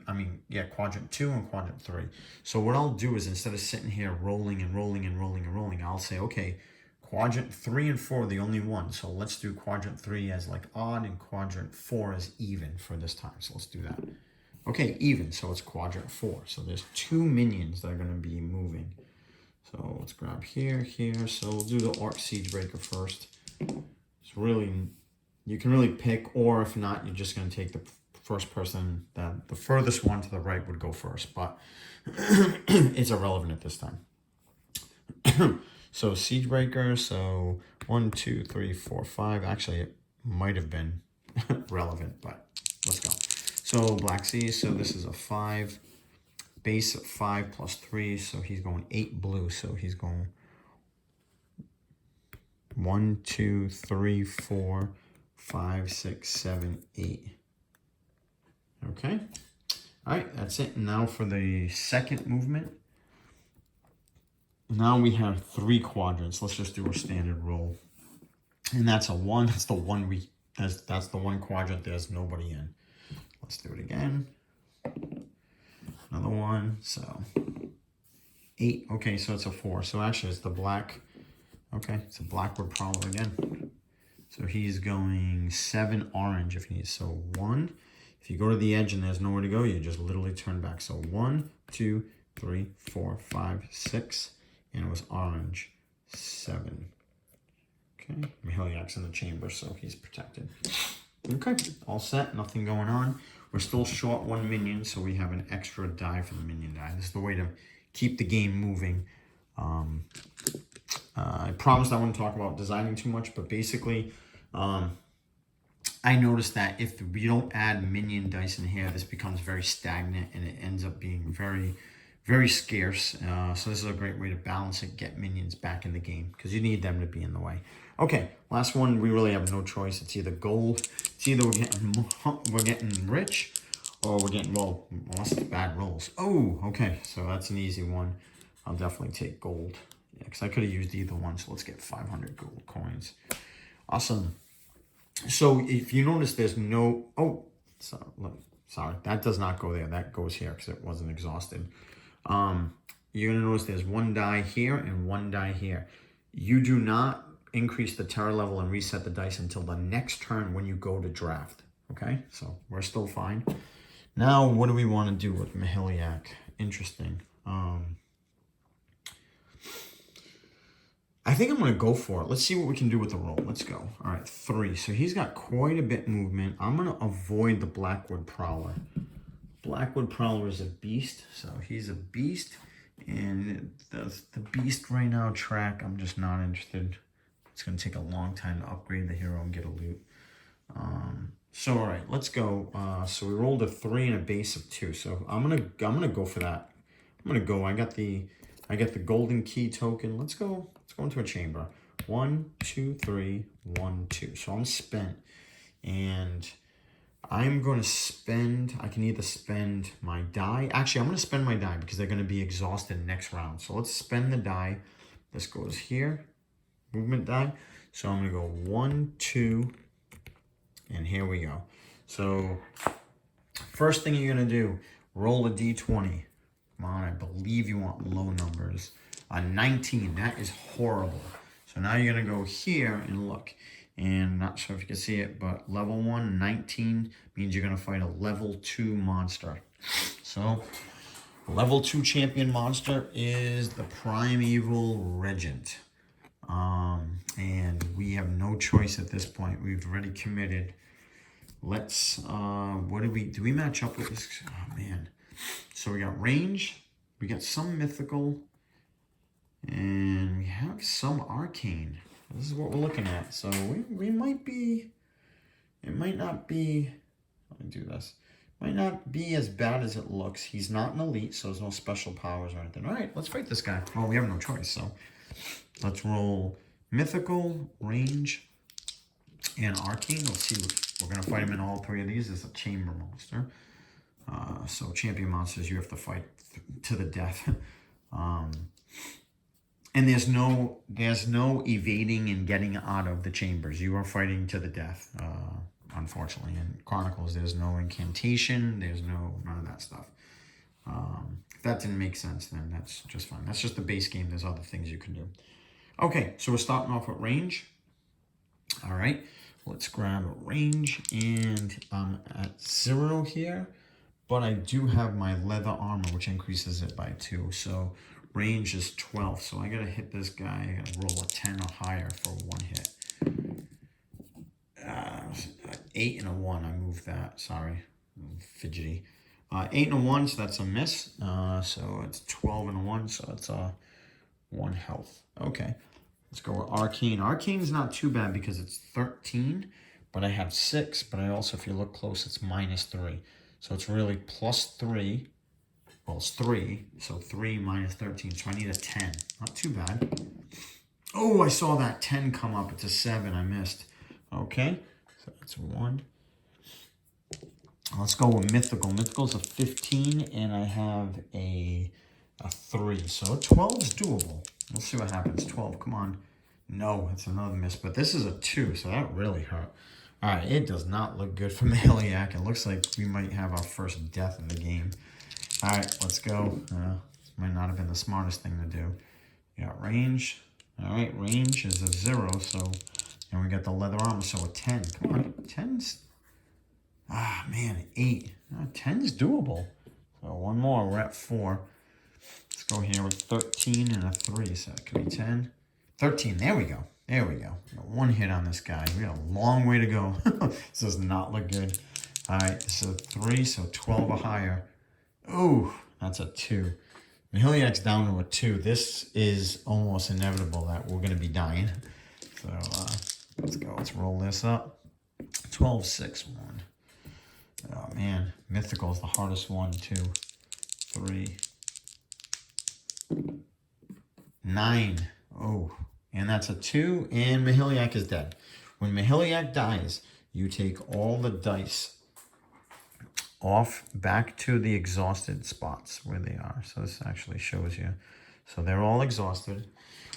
quadrant 2 and quadrant 3. So what I'll do is instead of sitting here rolling, I'll say, okay, quadrant 3 and 4 are the only ones. So let's do quadrant 3 as like odd and quadrant 4 as even for this time. So let's do that. Okay, even, so it's quadrant 4. So there's 2 minions that are going to be moving. So let's grab here. So we'll do the Orc Siegebreaker first. It's really, you can really pick, or if not, you're just going to take the first person, that the furthest one to the right would go first, but it's irrelevant at this time. So Siegebreaker, so 1, 2, 3, 4, 5. Actually, it might have been relevant, but let's go. So Black Sea, so this is a 5. Base of 5 plus 3, so he's going 8 blue, so he's going 1, 2, 3, 4, 5, 6, 7, 8. Okay. All right, that's it. Now for the second movement. Now we have 3 quadrants. Let's just do a standard roll. And that's a 1. That's the one that's the one quadrant there's nobody in. Let's do it again. Another 1, so 8. Okay, so it's a 4. So actually it's the black. Okay, it's a Blackwood Prowler again. So he's going 7 orange if he needs. So 1, If you go to the edge and there's nowhere to go, you just literally turn back. So 1, 2, 3, 4, 5, 6, and it was orange, 7. Okay, Mahiliak's in the chamber, so he's protected. Okay, all set, nothing going on. We're still short 1 minion, so we have an extra die for the minion die. This is the way to keep the game moving. I promised I wouldn't talk about designing too much, but basically, I noticed that if we don't add minion dice in here, this becomes very stagnant and it ends up being very, very scarce. So this is a great way to balance it, get minions back in the game because you need them to be in the way. Okay, last one, we really have no choice. It's either gold, it's either we're getting rich or we're getting, well, unless it's bad rolls. Oh, okay, so that's an easy one. I'll definitely take gold. Yeah, because I could have used either one, so let's get 500 gold coins. Awesome. So if you notice there's no, sorry, that does not go there. That goes here because it wasn't exhausted. You're going to notice there's 1 die here and 1 die here. You do not increase the terror level and reset the dice until the next turn when you go to draft. Okay, so we're still fine. Now, what do we want to do with Mahiliak? Interesting. I think I'm going to go for it. Let's see what we can do with the roll. Let's go. All right, 3. So he's got quite a bit movement. I'm going to avoid the Blackwood Prowler. Blackwood Prowler is a beast, so he's a beast. And the beast right now track, I'm just not interested. It's going to take a long time to upgrade the hero and get a loot. So all right, let's go. So we rolled a 3 and a base of 2. So I'm gonna go for that. I'm gonna go. I got the golden key token. Let's go. Let's go into a chamber. 1, 2, 3, 1, 2. So I'm spent, and I'm going to spend. I can either spend my die. Actually, I'm going to spend my die because they're going to be exhausted next round. So let's spend the die. This goes here. Movement die. So I'm going to go 1, 2, and here we go. So first thing you're going to do, roll a d20. Come on, I believe you want low numbers. A 19, that is horrible. So now you're going to go here and look. And not sure if you can see it, but level 1, 19 means you're going to fight a level 2 monster. So level 2 champion monster is the Primeval Regent. And we have no choice at this point. We've already committed. Let's, what do we match up with this? Oh, man. So we got range, we got some mythical, and we have some arcane. This is what we're looking at. So we might be, it might not be, let me do this. Might not be as bad as it looks. He's not an elite, so there's no special powers or anything. All right, let's fight this guy. Well, we have no choice, so let's roll mythical, range, and arcane. Let's see, we're going to fight him in all 3 of these. It's a chamber monster. So champion monsters, you have to fight to the death. And there's no evading and getting out of the chambers. You are fighting to the death, unfortunately. In Chronicles, there's no incantation. There's none of that stuff. If that didn't make sense, then that's just fine. That's just the base game. There's other things you can do. Okay, so we're starting off with range. All right, let's grab a range. And I'm at 0 here. But I do have my leather armor, which increases it by 2. So range is 12. So I got to hit this guy. I got to roll a 10 or higher for 1 hit. 8 and a 1. I moved that. Sorry. I'm fidgety. 8 and a 1, so that's a miss. So it's 12 and a 1. So it's 1 health. Okay. Let's go with Arcane. Arcane's not too bad because it's 13. But I have 6. But I also, if you look close, it's minus 3. So it's really plus 3. Well, it's 3. So 3 minus 13. So I need a 10. Not too bad. Oh, I saw that 10 come up. It's a 7. I missed. Okay. So that's 1. Let's go with Mythical. Mythical's a 15. And I have a 3. So 12 is doable. We'll see what happens. 12. Come on. No, it's another miss. But this is a 2. So that really hurt. All right, it does not look good for Mahiliak. It looks like we might have our first death in the game. All right, let's go. This might not have been the smartest thing to do. We got range. All right, range is a 0, so, and we got the leather armor, so a 10. Come on, 10's, Ah, man, 8. 10's doable. So one more, we're at 4. Let's go here with 13 and a 3, so it could be 10. 13, there we go. There we go. Got one hit on this guy. We got a long way to go. This does not look good. All right, this is a 3, so 12 or higher. Ooh, that's a 2. Mahiliak's down to a 2. This is almost inevitable that we're going to be dying. So let's go. Let's roll this up. 12, 6, 1. Oh, man. Mythical is the hardest one, 2, 3, 9. Oh, and that's a 2, and Mahiliak is dead. When Mahiliak dies, you take all the dice off back to the exhausted spots where they are. So this actually shows you. So they're all exhausted,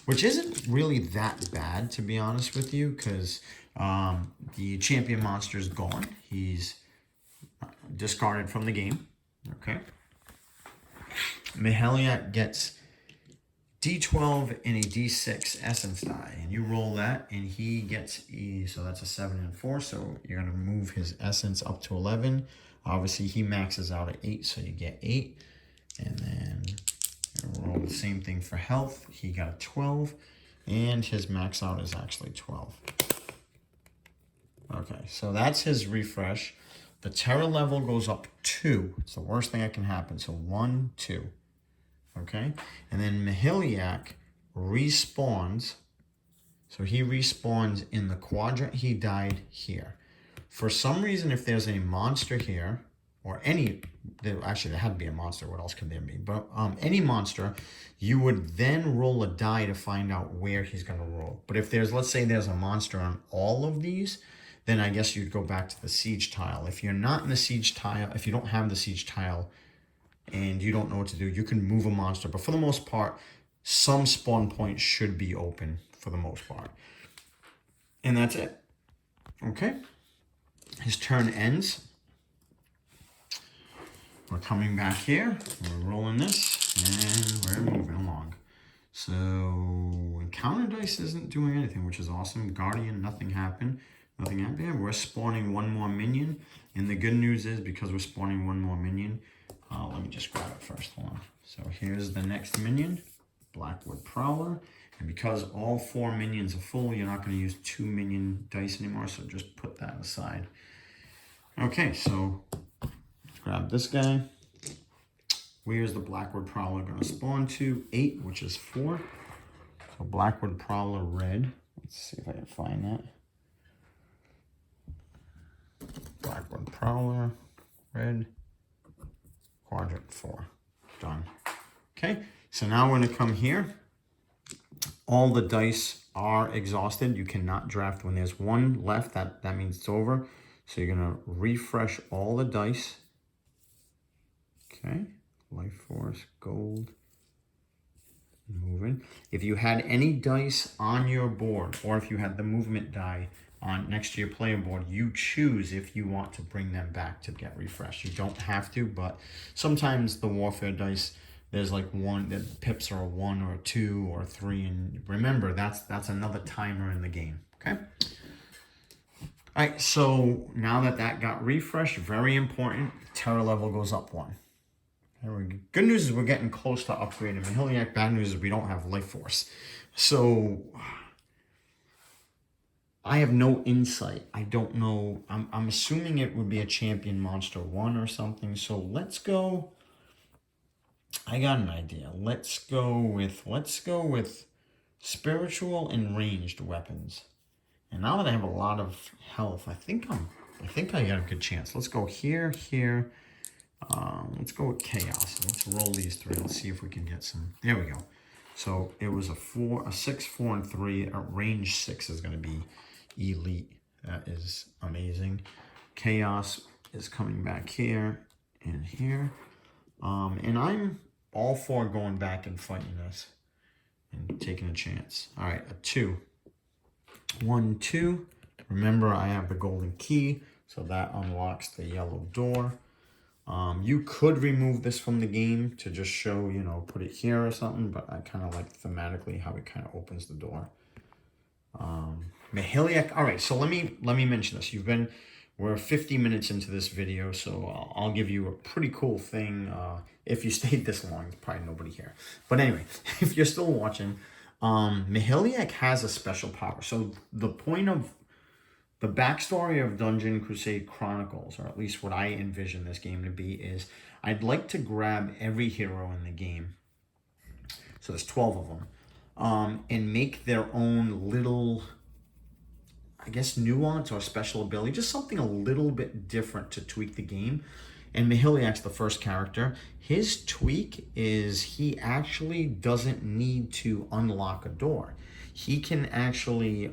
which isn't really that bad, to be honest with you, because the champion monster is gone. He's discarded from the game. Okay. Mahiliak gets D12 and a D6 essence die, and you roll that, and he gets so that's a 7 and 4. So you're gonna move his essence up to 11. Obviously, he maxes out at 8, so you get 8, and then you roll the same thing for health. He got a 12, and his max out is actually 12. Okay, so that's his refresh. The terror level goes up 2. It's the worst thing that can happen. So 1, 2. Okay, and then Mahiliak respawns. So he respawns in the quadrant he died here. For some reason, if there's a monster here, or any, actually there had to be a monster, what else could there be? But any monster, you would then roll a die to find out where he's gonna roll. But if there's, let's say there's a monster on all of these, then I guess you'd go back to the siege tile. If you're not in the siege tile, if you don't have the siege tile, and you don't know what to do, you can move a monster. But for the most part, some spawn points should be open for the most part. And that's it. Okay. His turn ends. We're coming back here. We're rolling this, and we're moving along. So encounter dice isn't doing anything, which is awesome. Guardian, nothing happened. Nothing happened. Yeah, we're spawning one more minion. And the good news is, because we're spawning one more minion, let me just grab it first. Hold on. So here's the next minion, Blackwood Prowler. And because all 4 minions are full, you're not going to use 2 minion dice anymore. So just put that aside. Okay, so let's grab this guy. Where's the Blackwood Prowler going to spawn to? 8, which is 4. So Blackwood Prowler red. Let's see if I can find that. Blackwood Prowler red. Quadrant 4. Done. Okay, so now we're going to come here. All the dice are exhausted. You cannot draft when there's 1 left. That means it's over. So you're going to refresh all the dice. Okay, life force, gold. Moving. If you had any dice on your board, or if you had the movement die on next to your player board, you choose if you want to bring them back to get refreshed. You don't have to, but sometimes the warfare dice, there's like one, the pips are a 1 or a 2 or a 3, and remember that's another timer in the game. Okay. All right, so now that got refreshed, very important, terror level goes up 1. Good news is we're getting close to upgrading Mahiliak. Bad news is we don't have life force. So I have no insight. I don't know. I'm assuming it would be a champion monster 1 or something. So let's go. I got an idea. Let's go with spiritual and ranged weapons. And now that I have a lot of health, I think I got a good chance. Let's go here. Let's go with chaos. Let's roll these 3. Let's see if we can get some. There we go. So it was a 6, 4, and 3. A range 6 is going to be elite. That is amazing. Chaos is coming back here and here. And I'm all for going back and fighting this and taking a chance. All right, a 2. 1, 2. Remember, I have the golden key, so that unlocks the yellow door. You could remove this from the game to just show, put it here or something, but I kind of like thematically how it kind of opens the door. Mahiliak. All right, so let me mention this. we're 50 minutes into this video, so I'll give you a pretty cool thing. If you stayed this long, there's probably nobody here. But anyway, if you're still watching, Miheliak has a special power. So the point of the backstory of Dungeon Crusade Chronicles, or at least what I envision this game to be, is I'd like to grab every hero in the game, so there's 12 of them, and make their own little, I guess, nuance or special ability, just something a little bit different to tweak the game. And Miheliak's the first character. His tweak is he actually doesn't need to unlock a door. He can actually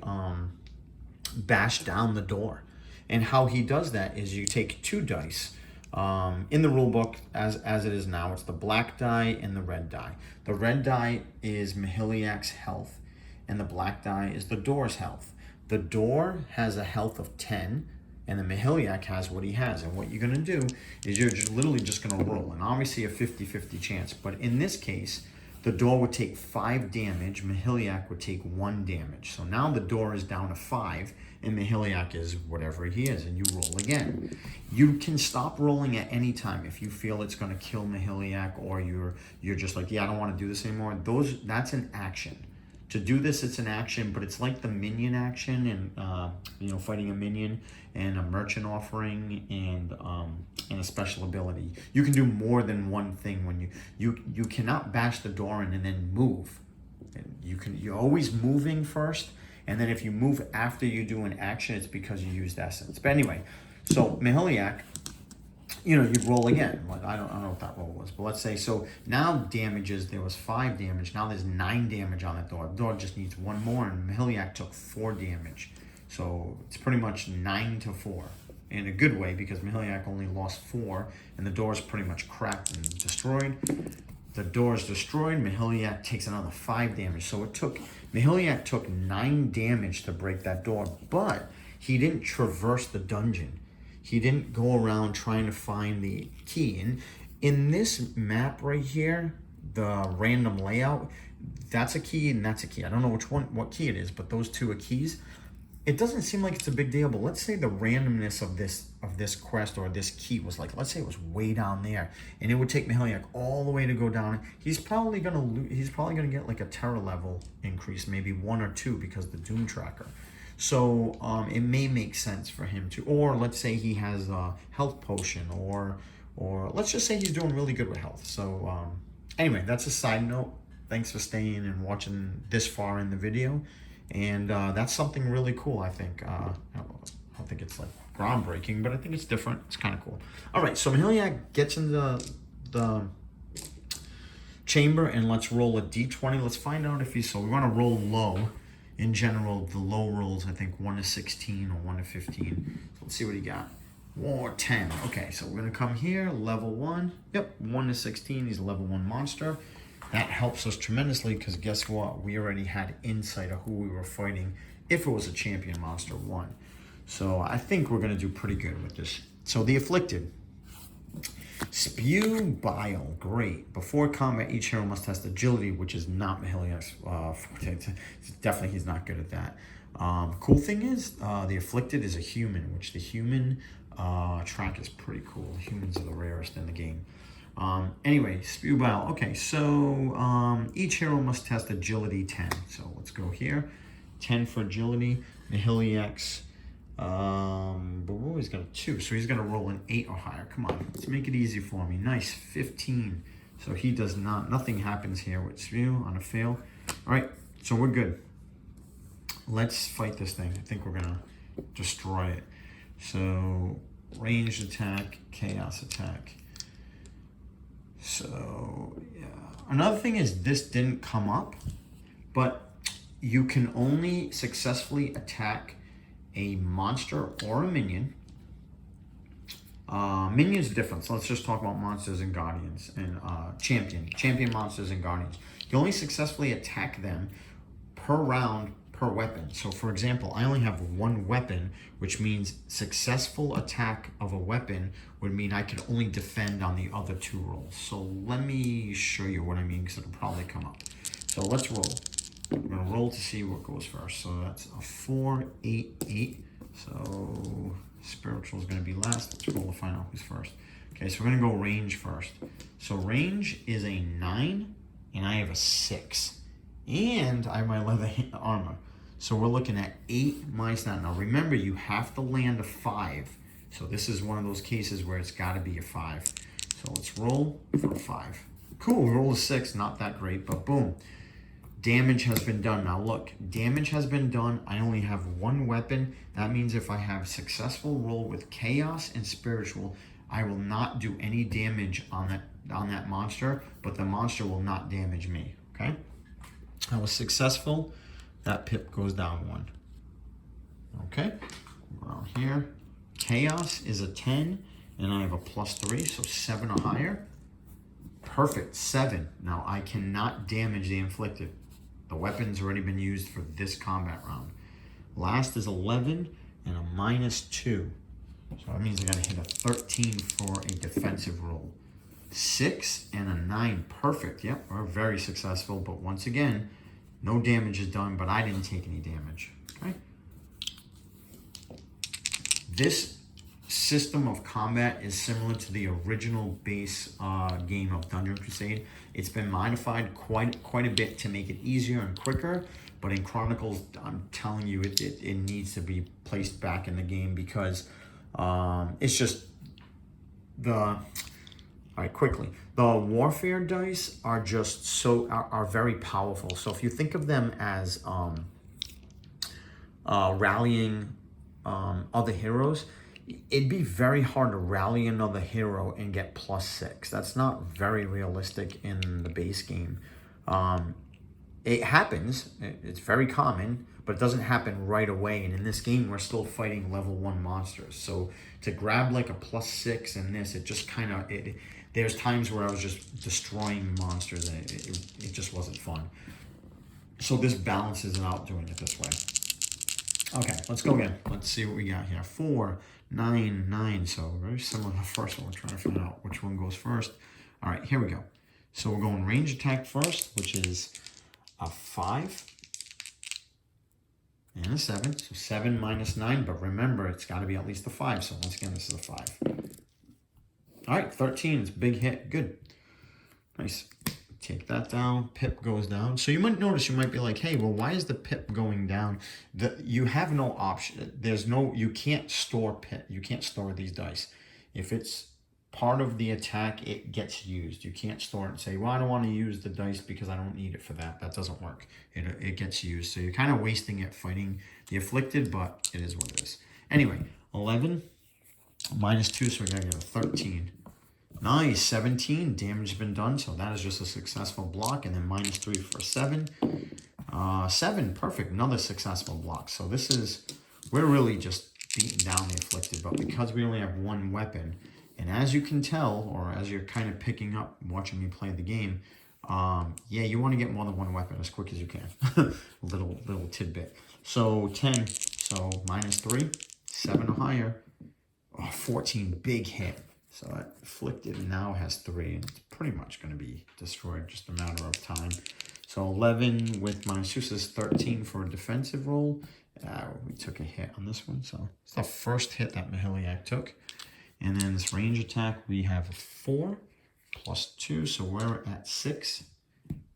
bash down the door. And how he does that is you take 2 dice. In the rule book, as it is now, it's the black die and the red die. The red die is Miheliak's health, and the black die is the door's health. The door has a health of 10, and the Miheliak has what he has. And what you're going to do is you're literally just going to roll. And obviously a 50-50 chance. But in this case, the door would take 5 damage. Miheliak would take 1 damage. So now the door is down to 5, and Miheliak is whatever he is, and you roll again. You can stop rolling at any time if you feel it's going to kill Miheliak, or you're just like, yeah, I don't want to do this anymore. That's an action. To do this, it's an action, but it's like the minion action, and fighting a minion and a merchant offering and a special ability. You can do more than one thing when you cannot bash the door in and then move. You're always moving first, and then if you move after you do an action, it's because you used essence. But anyway, so Miheliak, you'd roll again. Like, I don't know what that roll was, but let's say, so now damages, there was 5 damage. Now there's 9 damage on that door. The door just needs 1 more, and Miheliak took 4 damage. So it's pretty much 9-4 in a good way, because Miheliak only lost 4, and the door's pretty much cracked and destroyed. The door is destroyed. Miheliak takes another 5 damage. So Miheliak took 9 damage to break that door, but he didn't traverse the dungeon. He didn't go around trying to find the key. And in this map right here, the random layout, that's a key and that's a key. I don't know what key it is, but those 2 are keys. It doesn't seem like it's a big deal, but let's say the randomness of this quest or this key was like, let's say it was way down there, and it would take Miheliak all the way to go down. He's probably gonna get like a terror level increase, maybe 1 or 2, because of the Doom Tracker. So it may make sense for him to, or let's say he has a health potion, or let's just say he's doing really good with health. So anyway, that's a side note. Thanks for staying and watching this far in the video. And that's something really cool, I think. I don't think it's like groundbreaking, but I think it's different. It's kind of cool. All right, so Miheliak gets into the chamber, and let's roll a d20. Let's find out if so we want to roll low. In general, the low rolls, I think 1-16 or 1-15. So let's see what he got. 10. Okay, so we're going to come here, level 1. Yep, 1-16. He's a level 1 monster. That helps us tremendously, because guess what? We already had insight of who we were fighting if it was a champion monster 1. So I think we're going to do pretty good with this. So the Afflicted. Spew Bile, great. Before combat, each hero must test agility, which is not Miheliak's forte. Definitely, he's not good at that. Cool thing is, the Afflicted is a human, which the human track is pretty cool. Humans are the rarest in the game. Anyway, Spew Bile. Okay, so each hero must test agility 10. So let's go here. 10 for agility. Miheliak's he's got a 2, so he's gonna roll an 8 or higher. Come on, let's make it easy for me. Nice, 15. So he does nothing happens here with Spew on a fail. All right, so we're good. Let's fight this thing. I think we're gonna destroy it. So ranged attack, chaos attack. So yeah, another thing is this didn't come up, but you can only successfully attack a monster or a minion. Minions are different, so let's just talk about monsters and guardians and champion monsters and guardians. You only successfully attack them per round per weapon. So for example, I only have 1 weapon, which means successful attack of a weapon would mean I could only defend on the other 2 rolls. So let me show you what I mean, because it'll probably come up. So let's roll. We're gonna roll to see what goes first. So that's a 4, 8, 8. So Spiritual is going to be last. Let's roll to find out who's first. Okay, so we're going to go range first. So range is a 9, and I have a 6. And I have my leather armor. So we're looking at 8 minus 9. Now remember, you have to land a 5. So this is one of those cases where it's got to be a 5. So let's roll for a 5. Cool, we roll a 6. Not that great, but boom. Damage has been done. Now look, damage has been done. I only have 1 weapon. That means if I have successful roll with chaos and spiritual, I will not do any damage on that monster, but the monster will not damage me. Okay? I was successful. That pip goes down 1. Okay? Around here. Chaos is a 10, and I have a +3, so 7 or higher. Perfect, 7. Now I cannot damage the inflicted. The weapon's already been used for this combat round. Last is 11 and a -2. So that means I gotta hit a 13 for a defensive roll. 6 and a 9, perfect. Yep, we're very successful, but once again, no damage is done, but I didn't take any damage, okay? This system of combat is similar to the original base game of Dungeon Crusade. It's been modified quite a bit to make it easier and quicker, but in Chronicles, I'm telling you, it needs to be placed back in the game because it's just all right, quickly. The warfare dice are just are very powerful. So if you think of them as rallying other heroes, it'd be very hard to rally another hero and get +6. That's not very realistic in the base game. It happens, it's very common, but it doesn't happen right away. And in this game, we're still fighting level 1 monsters. So to grab like a +6 in this, it just kind of, there's times where I was just destroying monsters and it just wasn't fun. So this balances it out doing it this way. Okay, let's go again. Let's see what we got here. 4, 9, 9. So very similar to the first one. We're trying to figure out which one goes first. All right, here we go. So we're going range attack first, which is a 5 and a 7. So 7 minus 9, but remember, it's got to be at least a 5. So once again, this is a 5. All right, 13. It's a big hit. Good. Nice. Take that down. Pip goes down. So you might notice, you might be like, hey, well, why is the pip going down? You have no option. You can't store pip. You can't store these dice. If it's part of the attack, it gets used. You can't store it and say, well, I don't want to use the dice because I don't need it for that. That doesn't work. It gets used. So you're kind of wasting it fighting the afflicted, but it is what it is. Anyway, 11 minus 2, so we got to get a 13. Nice, 17, damage has been done, so that is just a successful block, and then -3 for 7. 7, perfect, another successful block. So we're really just beating down the afflicted, but because we only have 1 weapon, and as you can tell, or as you're kind of picking up watching me play the game, yeah, you want to get more than 1 weapon as quick as you can. little tidbit. So 10, so -3, 7 or higher. Oh, 14, big hit. So that afflicted now has 3, and it's pretty much going to be destroyed, just a matter of time. So 11 with -2 is 13 for a defensive roll. We took a hit on this one, so it's the first hit that Mahiliak took. And then this range attack, we have a 4 plus 2, so we're at 6,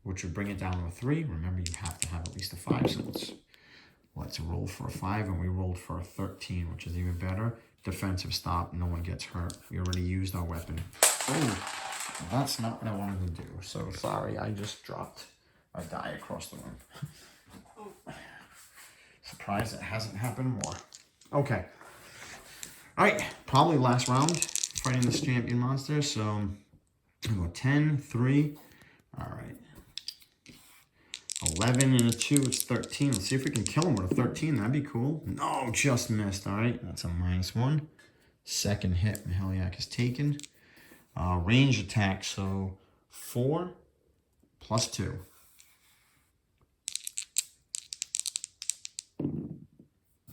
which would bring it down to a 3. Remember, you have to have at least a 5, so let's roll for a 5, and we rolled for a 13, which is even better. Defensive stop, no one gets hurt. We already used our weapon. Oh, that's not what I wanted to do. So sorry, I just dropped a die across the room. Surprised it hasn't happened more. Okay. All right, probably last round fighting this champion monster. So I'm gonna go 10, 3. All right. 11 and a 2, it's 13. Let's see if we can kill him with a 13. That'd be cool. No, just missed. All right, that's a -1. Second hit, Mahiliak is taken. Range attack, so 4 plus 2.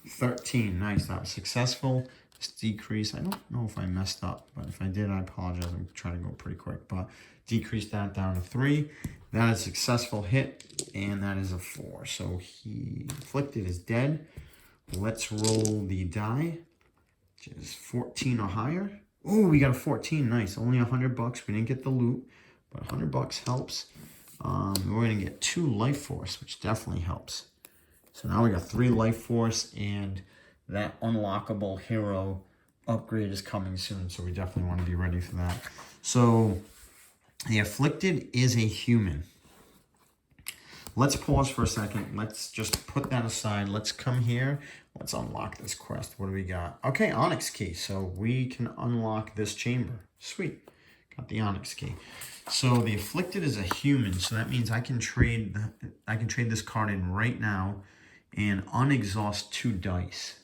13, nice, that was successful. This decrease, I don't know if I messed up, but if I did, I apologize. I'm trying to go pretty quick, but decrease that down to 3. That is a successful hit, and that is a 4. So he afflicted is dead. Let's roll the die. which is 14 or higher. Oh, we got a 14. Nice. Only $100. We didn't get the loot, but $100 helps. We're going to get 2 life force, which definitely helps. So now we got 3 life force, and that unlockable hero upgrade is coming soon. So we definitely want to be ready for that. So the Afflicted is a human. Let's pause for a second. Let's just put that aside. Let's come here. Let's unlock this quest. What do we got? Okay, Onyx Key. So we can unlock this chamber. Sweet. Got the Onyx Key. So the Afflicted is a human. So that means I can trade this card in right now and unexhaust 2 dice.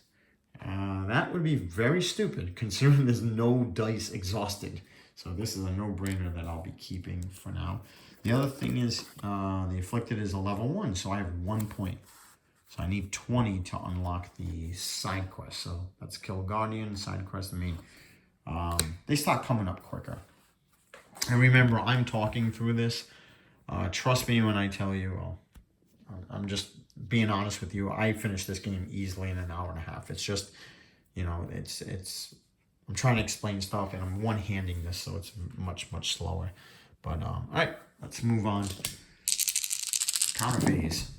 That would be very stupid considering there's no dice exhausted. So this is a no-brainer that I'll be keeping for now. The other thing is the Afflicted is a level 1, so I have 1 point. So I need 20 to unlock the side quest. So that's Kill Guardian, side quest. I mean, they start coming up quicker. And remember, I'm talking through this. Trust me when I tell you, well, I'm just being honest with you. I finished this game easily in an hour and a half. It's just, you know, I'm trying to explain stuff and I'm one-handing this, so it's much, much slower. But, all right, let's move on. Counter phase.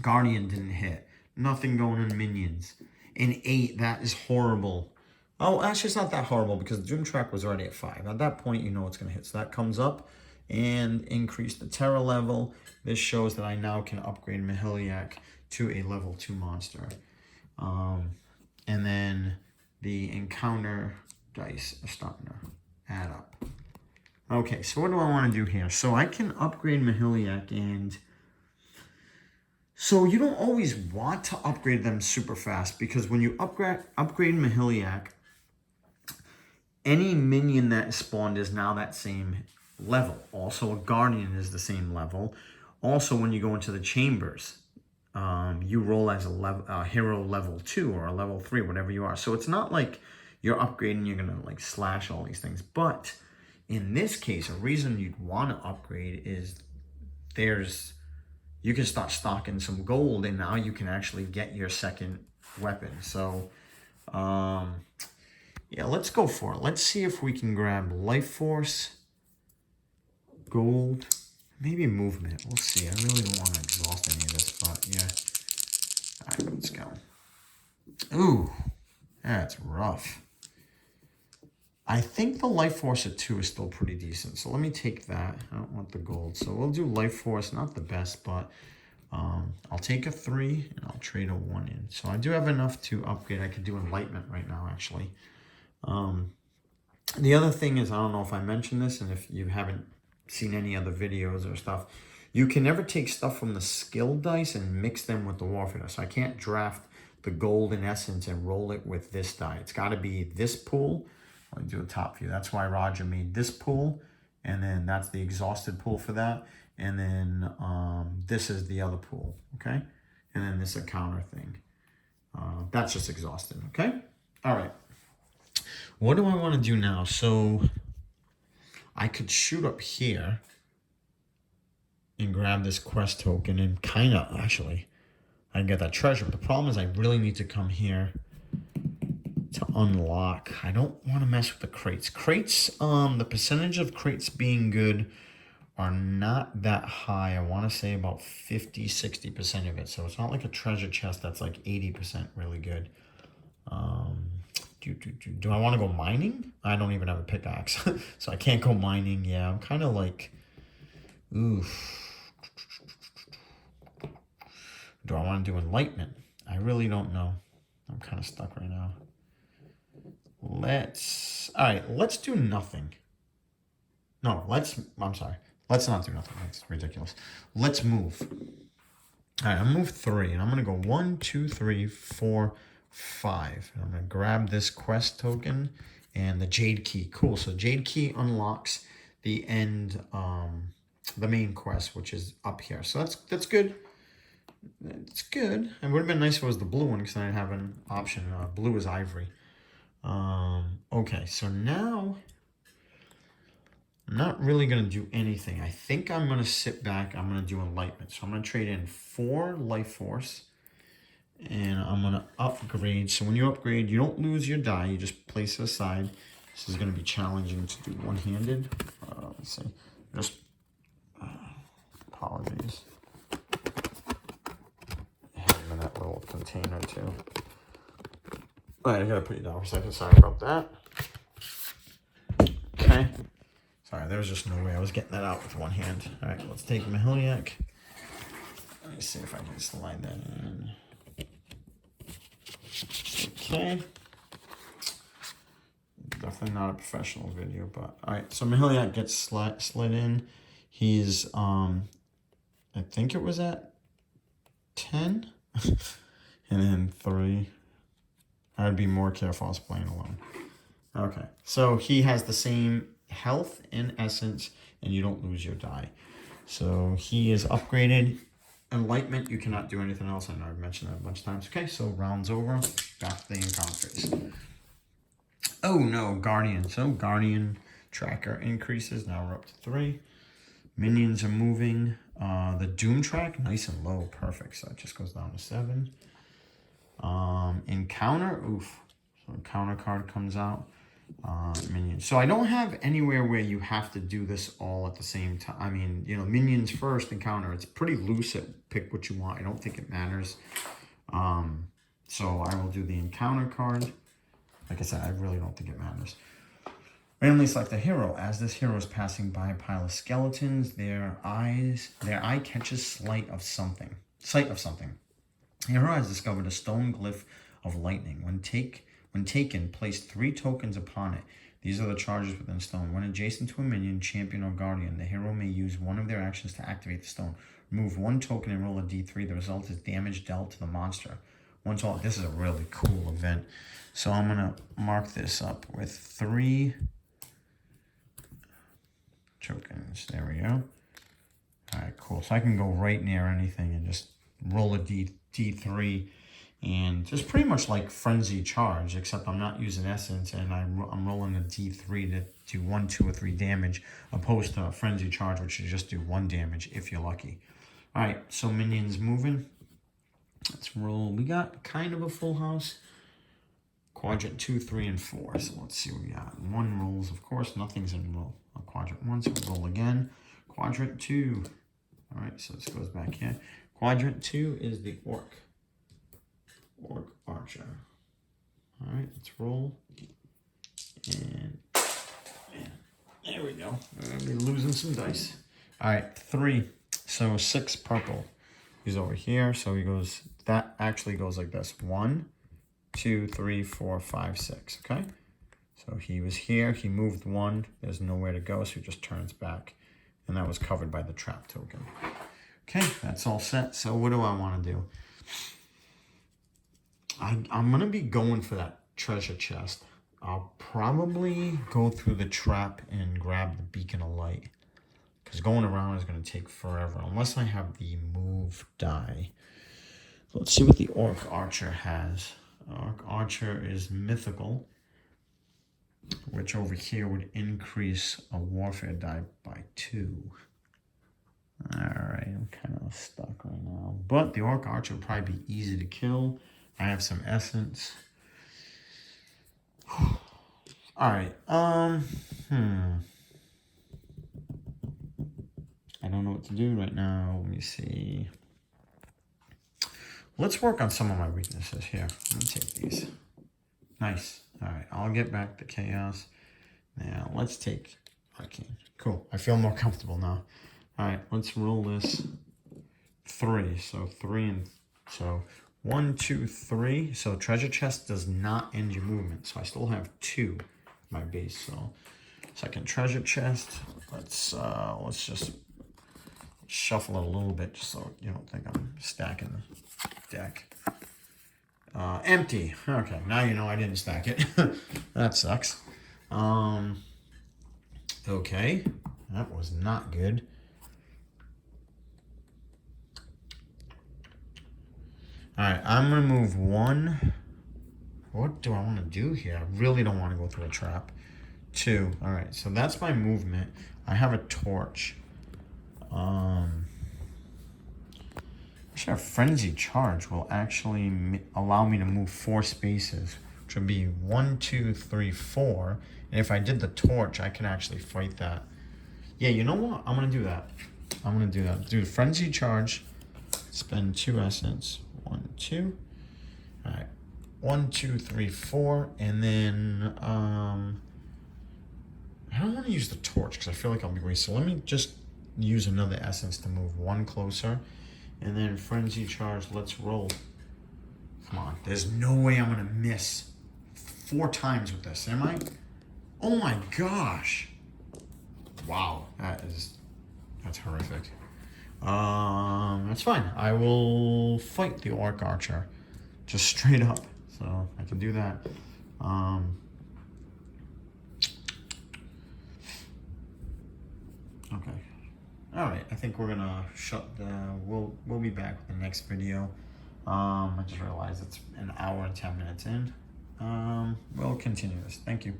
Guardian didn't hit. Nothing going on minions. An 8, that is horrible. Oh, actually, it's not that horrible because the Doom Track was already at 5. At that point, you know it's going to hit. So that comes up and increase the terror level. This shows that I now can upgrade Mahiliak to a level 2 monster. And then the encounter dice are starting to add up. Okay, so what do I want to do here? So I can upgrade Mahiliak, and so you don't always want to upgrade them super fast because when you upgrade Mahiliak, any minion that is spawned is now that same level. Also, a Guardian is the same level. Also, when you go into the chambers, you roll as a hero level 2 or a level 3, whatever you are. So it's not like you're upgrading, you're going to like slash all these things. But in this case, a reason you'd want to upgrade is you can start stocking some gold, and now you can actually get your second weapon. So, yeah, let's go for it. Let's see if we can grab life force, gold, maybe movement. We'll see. I really don't want to exhaust any of this, but yeah. All right, let's go. Ooh, that's rough. I think the life force at 2 is still pretty decent. So let me take that. I don't want the gold. So we'll do life force. Not the best, but I'll take a 3 and I'll trade a 1 in. So I do have enough to upgrade. I could do enlightenment right now, actually. The other thing is, I don't know if I mentioned this, and if you haven't seen any other videos or stuff, you can never take stuff from the skill dice and mix them with the warfare dice. So I can't draft the golden essence and roll it with this die. It's got to be this pool. Let me do a top view. That's why Roger made this pool, and then that's the exhausted pool for that. And then this is the other pool, okay? And then this encounter thing. That's just exhausted, okay? All right. What do I want to do now? So I could shoot up here and grab this quest token and kind of, actually, I can get that treasure. But the problem is I really need to come here to unlock. I don't want to mess with the crates. Crates, the percentage of crates being good are not that high. I want to say about 50-60% of it. So it's not like a treasure chest that's like 80% really good. Do I want to go mining? I don't even have a pickaxe, so I can't go mining. Yeah, I'm kind of like, oof. Do I want to do enlightenment? I really don't know. I'm kind of stuck right now. All right, let's do nothing. No, I'm sorry. Let's not do nothing. That's ridiculous. Let's move. All right, I'm move 3, and I'm going to go 1, 2, 3, 4, 5. And I'm going to grab this quest token and the Jade Key. Cool, so Jade Key unlocks the end, the main quest, which is up here. So that's good. It's good. It would have been nice if it was the blue one because I didn't have an option. Blue is ivory. Okay, so now I'm not really going to do anything. I think I'm going to sit back. I'm going to do enlightenment. So I'm going to trade in 4 life force And I'm going to upgrade. So when you upgrade, you don't lose your die. You just place it aside. This is going to be challenging to do one-handed. Let's see. Just apologies. Have them in that little container too. All right, I got to put you down for a second. Sorry about that. Okay. Sorry, there was just no way I was getting that out with one hand. All right, let's take Mahiliac. Let me see if I can slide that in. Okay. Definitely not a professional video, but all right. So Mahiliac gets slid in. He's I think it was at 10, and then 3. I would be more careful. I was playing alone. Okay, so he has the same health and essence, and you don't lose your die. So he is upgraded. Enlightenment, you cannot do anything else. I know I've mentioned that a bunch of times. Okay, so round's over. Back to the encounters. Oh no, Guardian. So Guardian tracker increases. Now we're up to 3. Minions are moving. The Doom track, nice and low. Perfect. So it just goes down to 7. Encounter, oof. So encounter card comes out. Minions. So I don't have anywhere where you have to do this all at the same time. I mean, you know, minions first, encounter. It's pretty loose. Pick what you want. I don't think it matters. So I will do the encounter card. Like I said, I really don't think it matters. Randomly select a hero. As this hero is passing by a pile of skeletons, their eye catches sight of something. The hero has discovered a stone glyph of lightning. When taken, place 3 tokens upon it. These are the charges within stone. When adjacent to a minion, champion, or guardian, the hero may use one of their actions to activate the stone. Remove 1 token and roll a d3. The result is damage dealt to the monster. This is a really cool event. So I'm going to mark this up with 3 tokens. There we go. All right, cool. So I can go right near anything and just roll a d3. And just pretty much like Frenzy Charge, except I'm not using Essence, and I'm rolling a d3 to do 1, 2, or 3 damage, opposed to Frenzy Charge, which should just do 1 damage if you're lucky. All right, so minions moving. Let's roll. We got kind of a full house. Quadrant 2, 3, and 4. So let's see what we got. 1 rolls, of course. Nothing's in roll. Quadrant 1, so we'll roll again. Quadrant 2. All right, so this goes back here. Quadrant 2 is the Orc Archer. All right, let's roll. And there we go. We're going to be losing some dice. All right, 3. So 6 purple. He's over here. So he goes, that actually goes like this. 1, 2, 3, 4, 5, 6. Okay. So he was here. He moved 1. There's nowhere to go. So he just turns back. And that was covered by the trap token. Okay, that's all set. So what do I want to do? I'm going to be going for that treasure chest. I'll probably go through the trap and grab the beacon of light. Because going around is going to take forever. Unless I have the move die. So let's see what the Orc Archer has. Orc Archer is mythical. Which over here would increase a warfare die by 2. Alright, I'm kind of stuck right now. But the Orc Archer would probably be easy to kill. I have some essence. Alright, I don't know what to do right now. Let me see. Let's work on some of my weaknesses here. Let me take these. Nice. Alright, I'll get back to Chaos. Now, let's take Arcane. Cool. I feel more comfortable now. Alright, let's roll this. 3. So 3 and... So 1, 2, 3. So treasure chest does not end your movement. So I still have 2 my base. So second treasure chest. Let's just shuffle it a little bit just so you don't think I'm stacking the deck. Empty. Okay, now you know I didn't stack it. That sucks. Okay, that was not good. Alright, I'm going to move 1. What do I want to do here? I really don't want to go through a trap. 2. Alright, so that's my movement. I have a torch. Actually, a frenzy charge will actually allow me to move 4 spaces, which would be 1, 2, 3, 4. And if I did the torch, I can actually fight that. Yeah, you know what? I'm gonna do that. I'm gonna do that. Do frenzy charge. Spend 2 essence. 1, 2. All right. 1, 2, 3, 4, and then I don't want to use the torch because I feel like I'll be wasted. So let me just use another essence to move 1 closer, and then frenzy charge. Let's roll. Come on, there's no way I'm gonna miss 4 times with this, am I? Oh my gosh! Wow, that's horrific. That's fine. I will fight the Orc Archer, just straight up. So I can do that. Okay. All right. I think we're gonna shut the. We'll be back with the next video. I just realized it's an hour and 10 minutes in. We'll continue this. Thank you.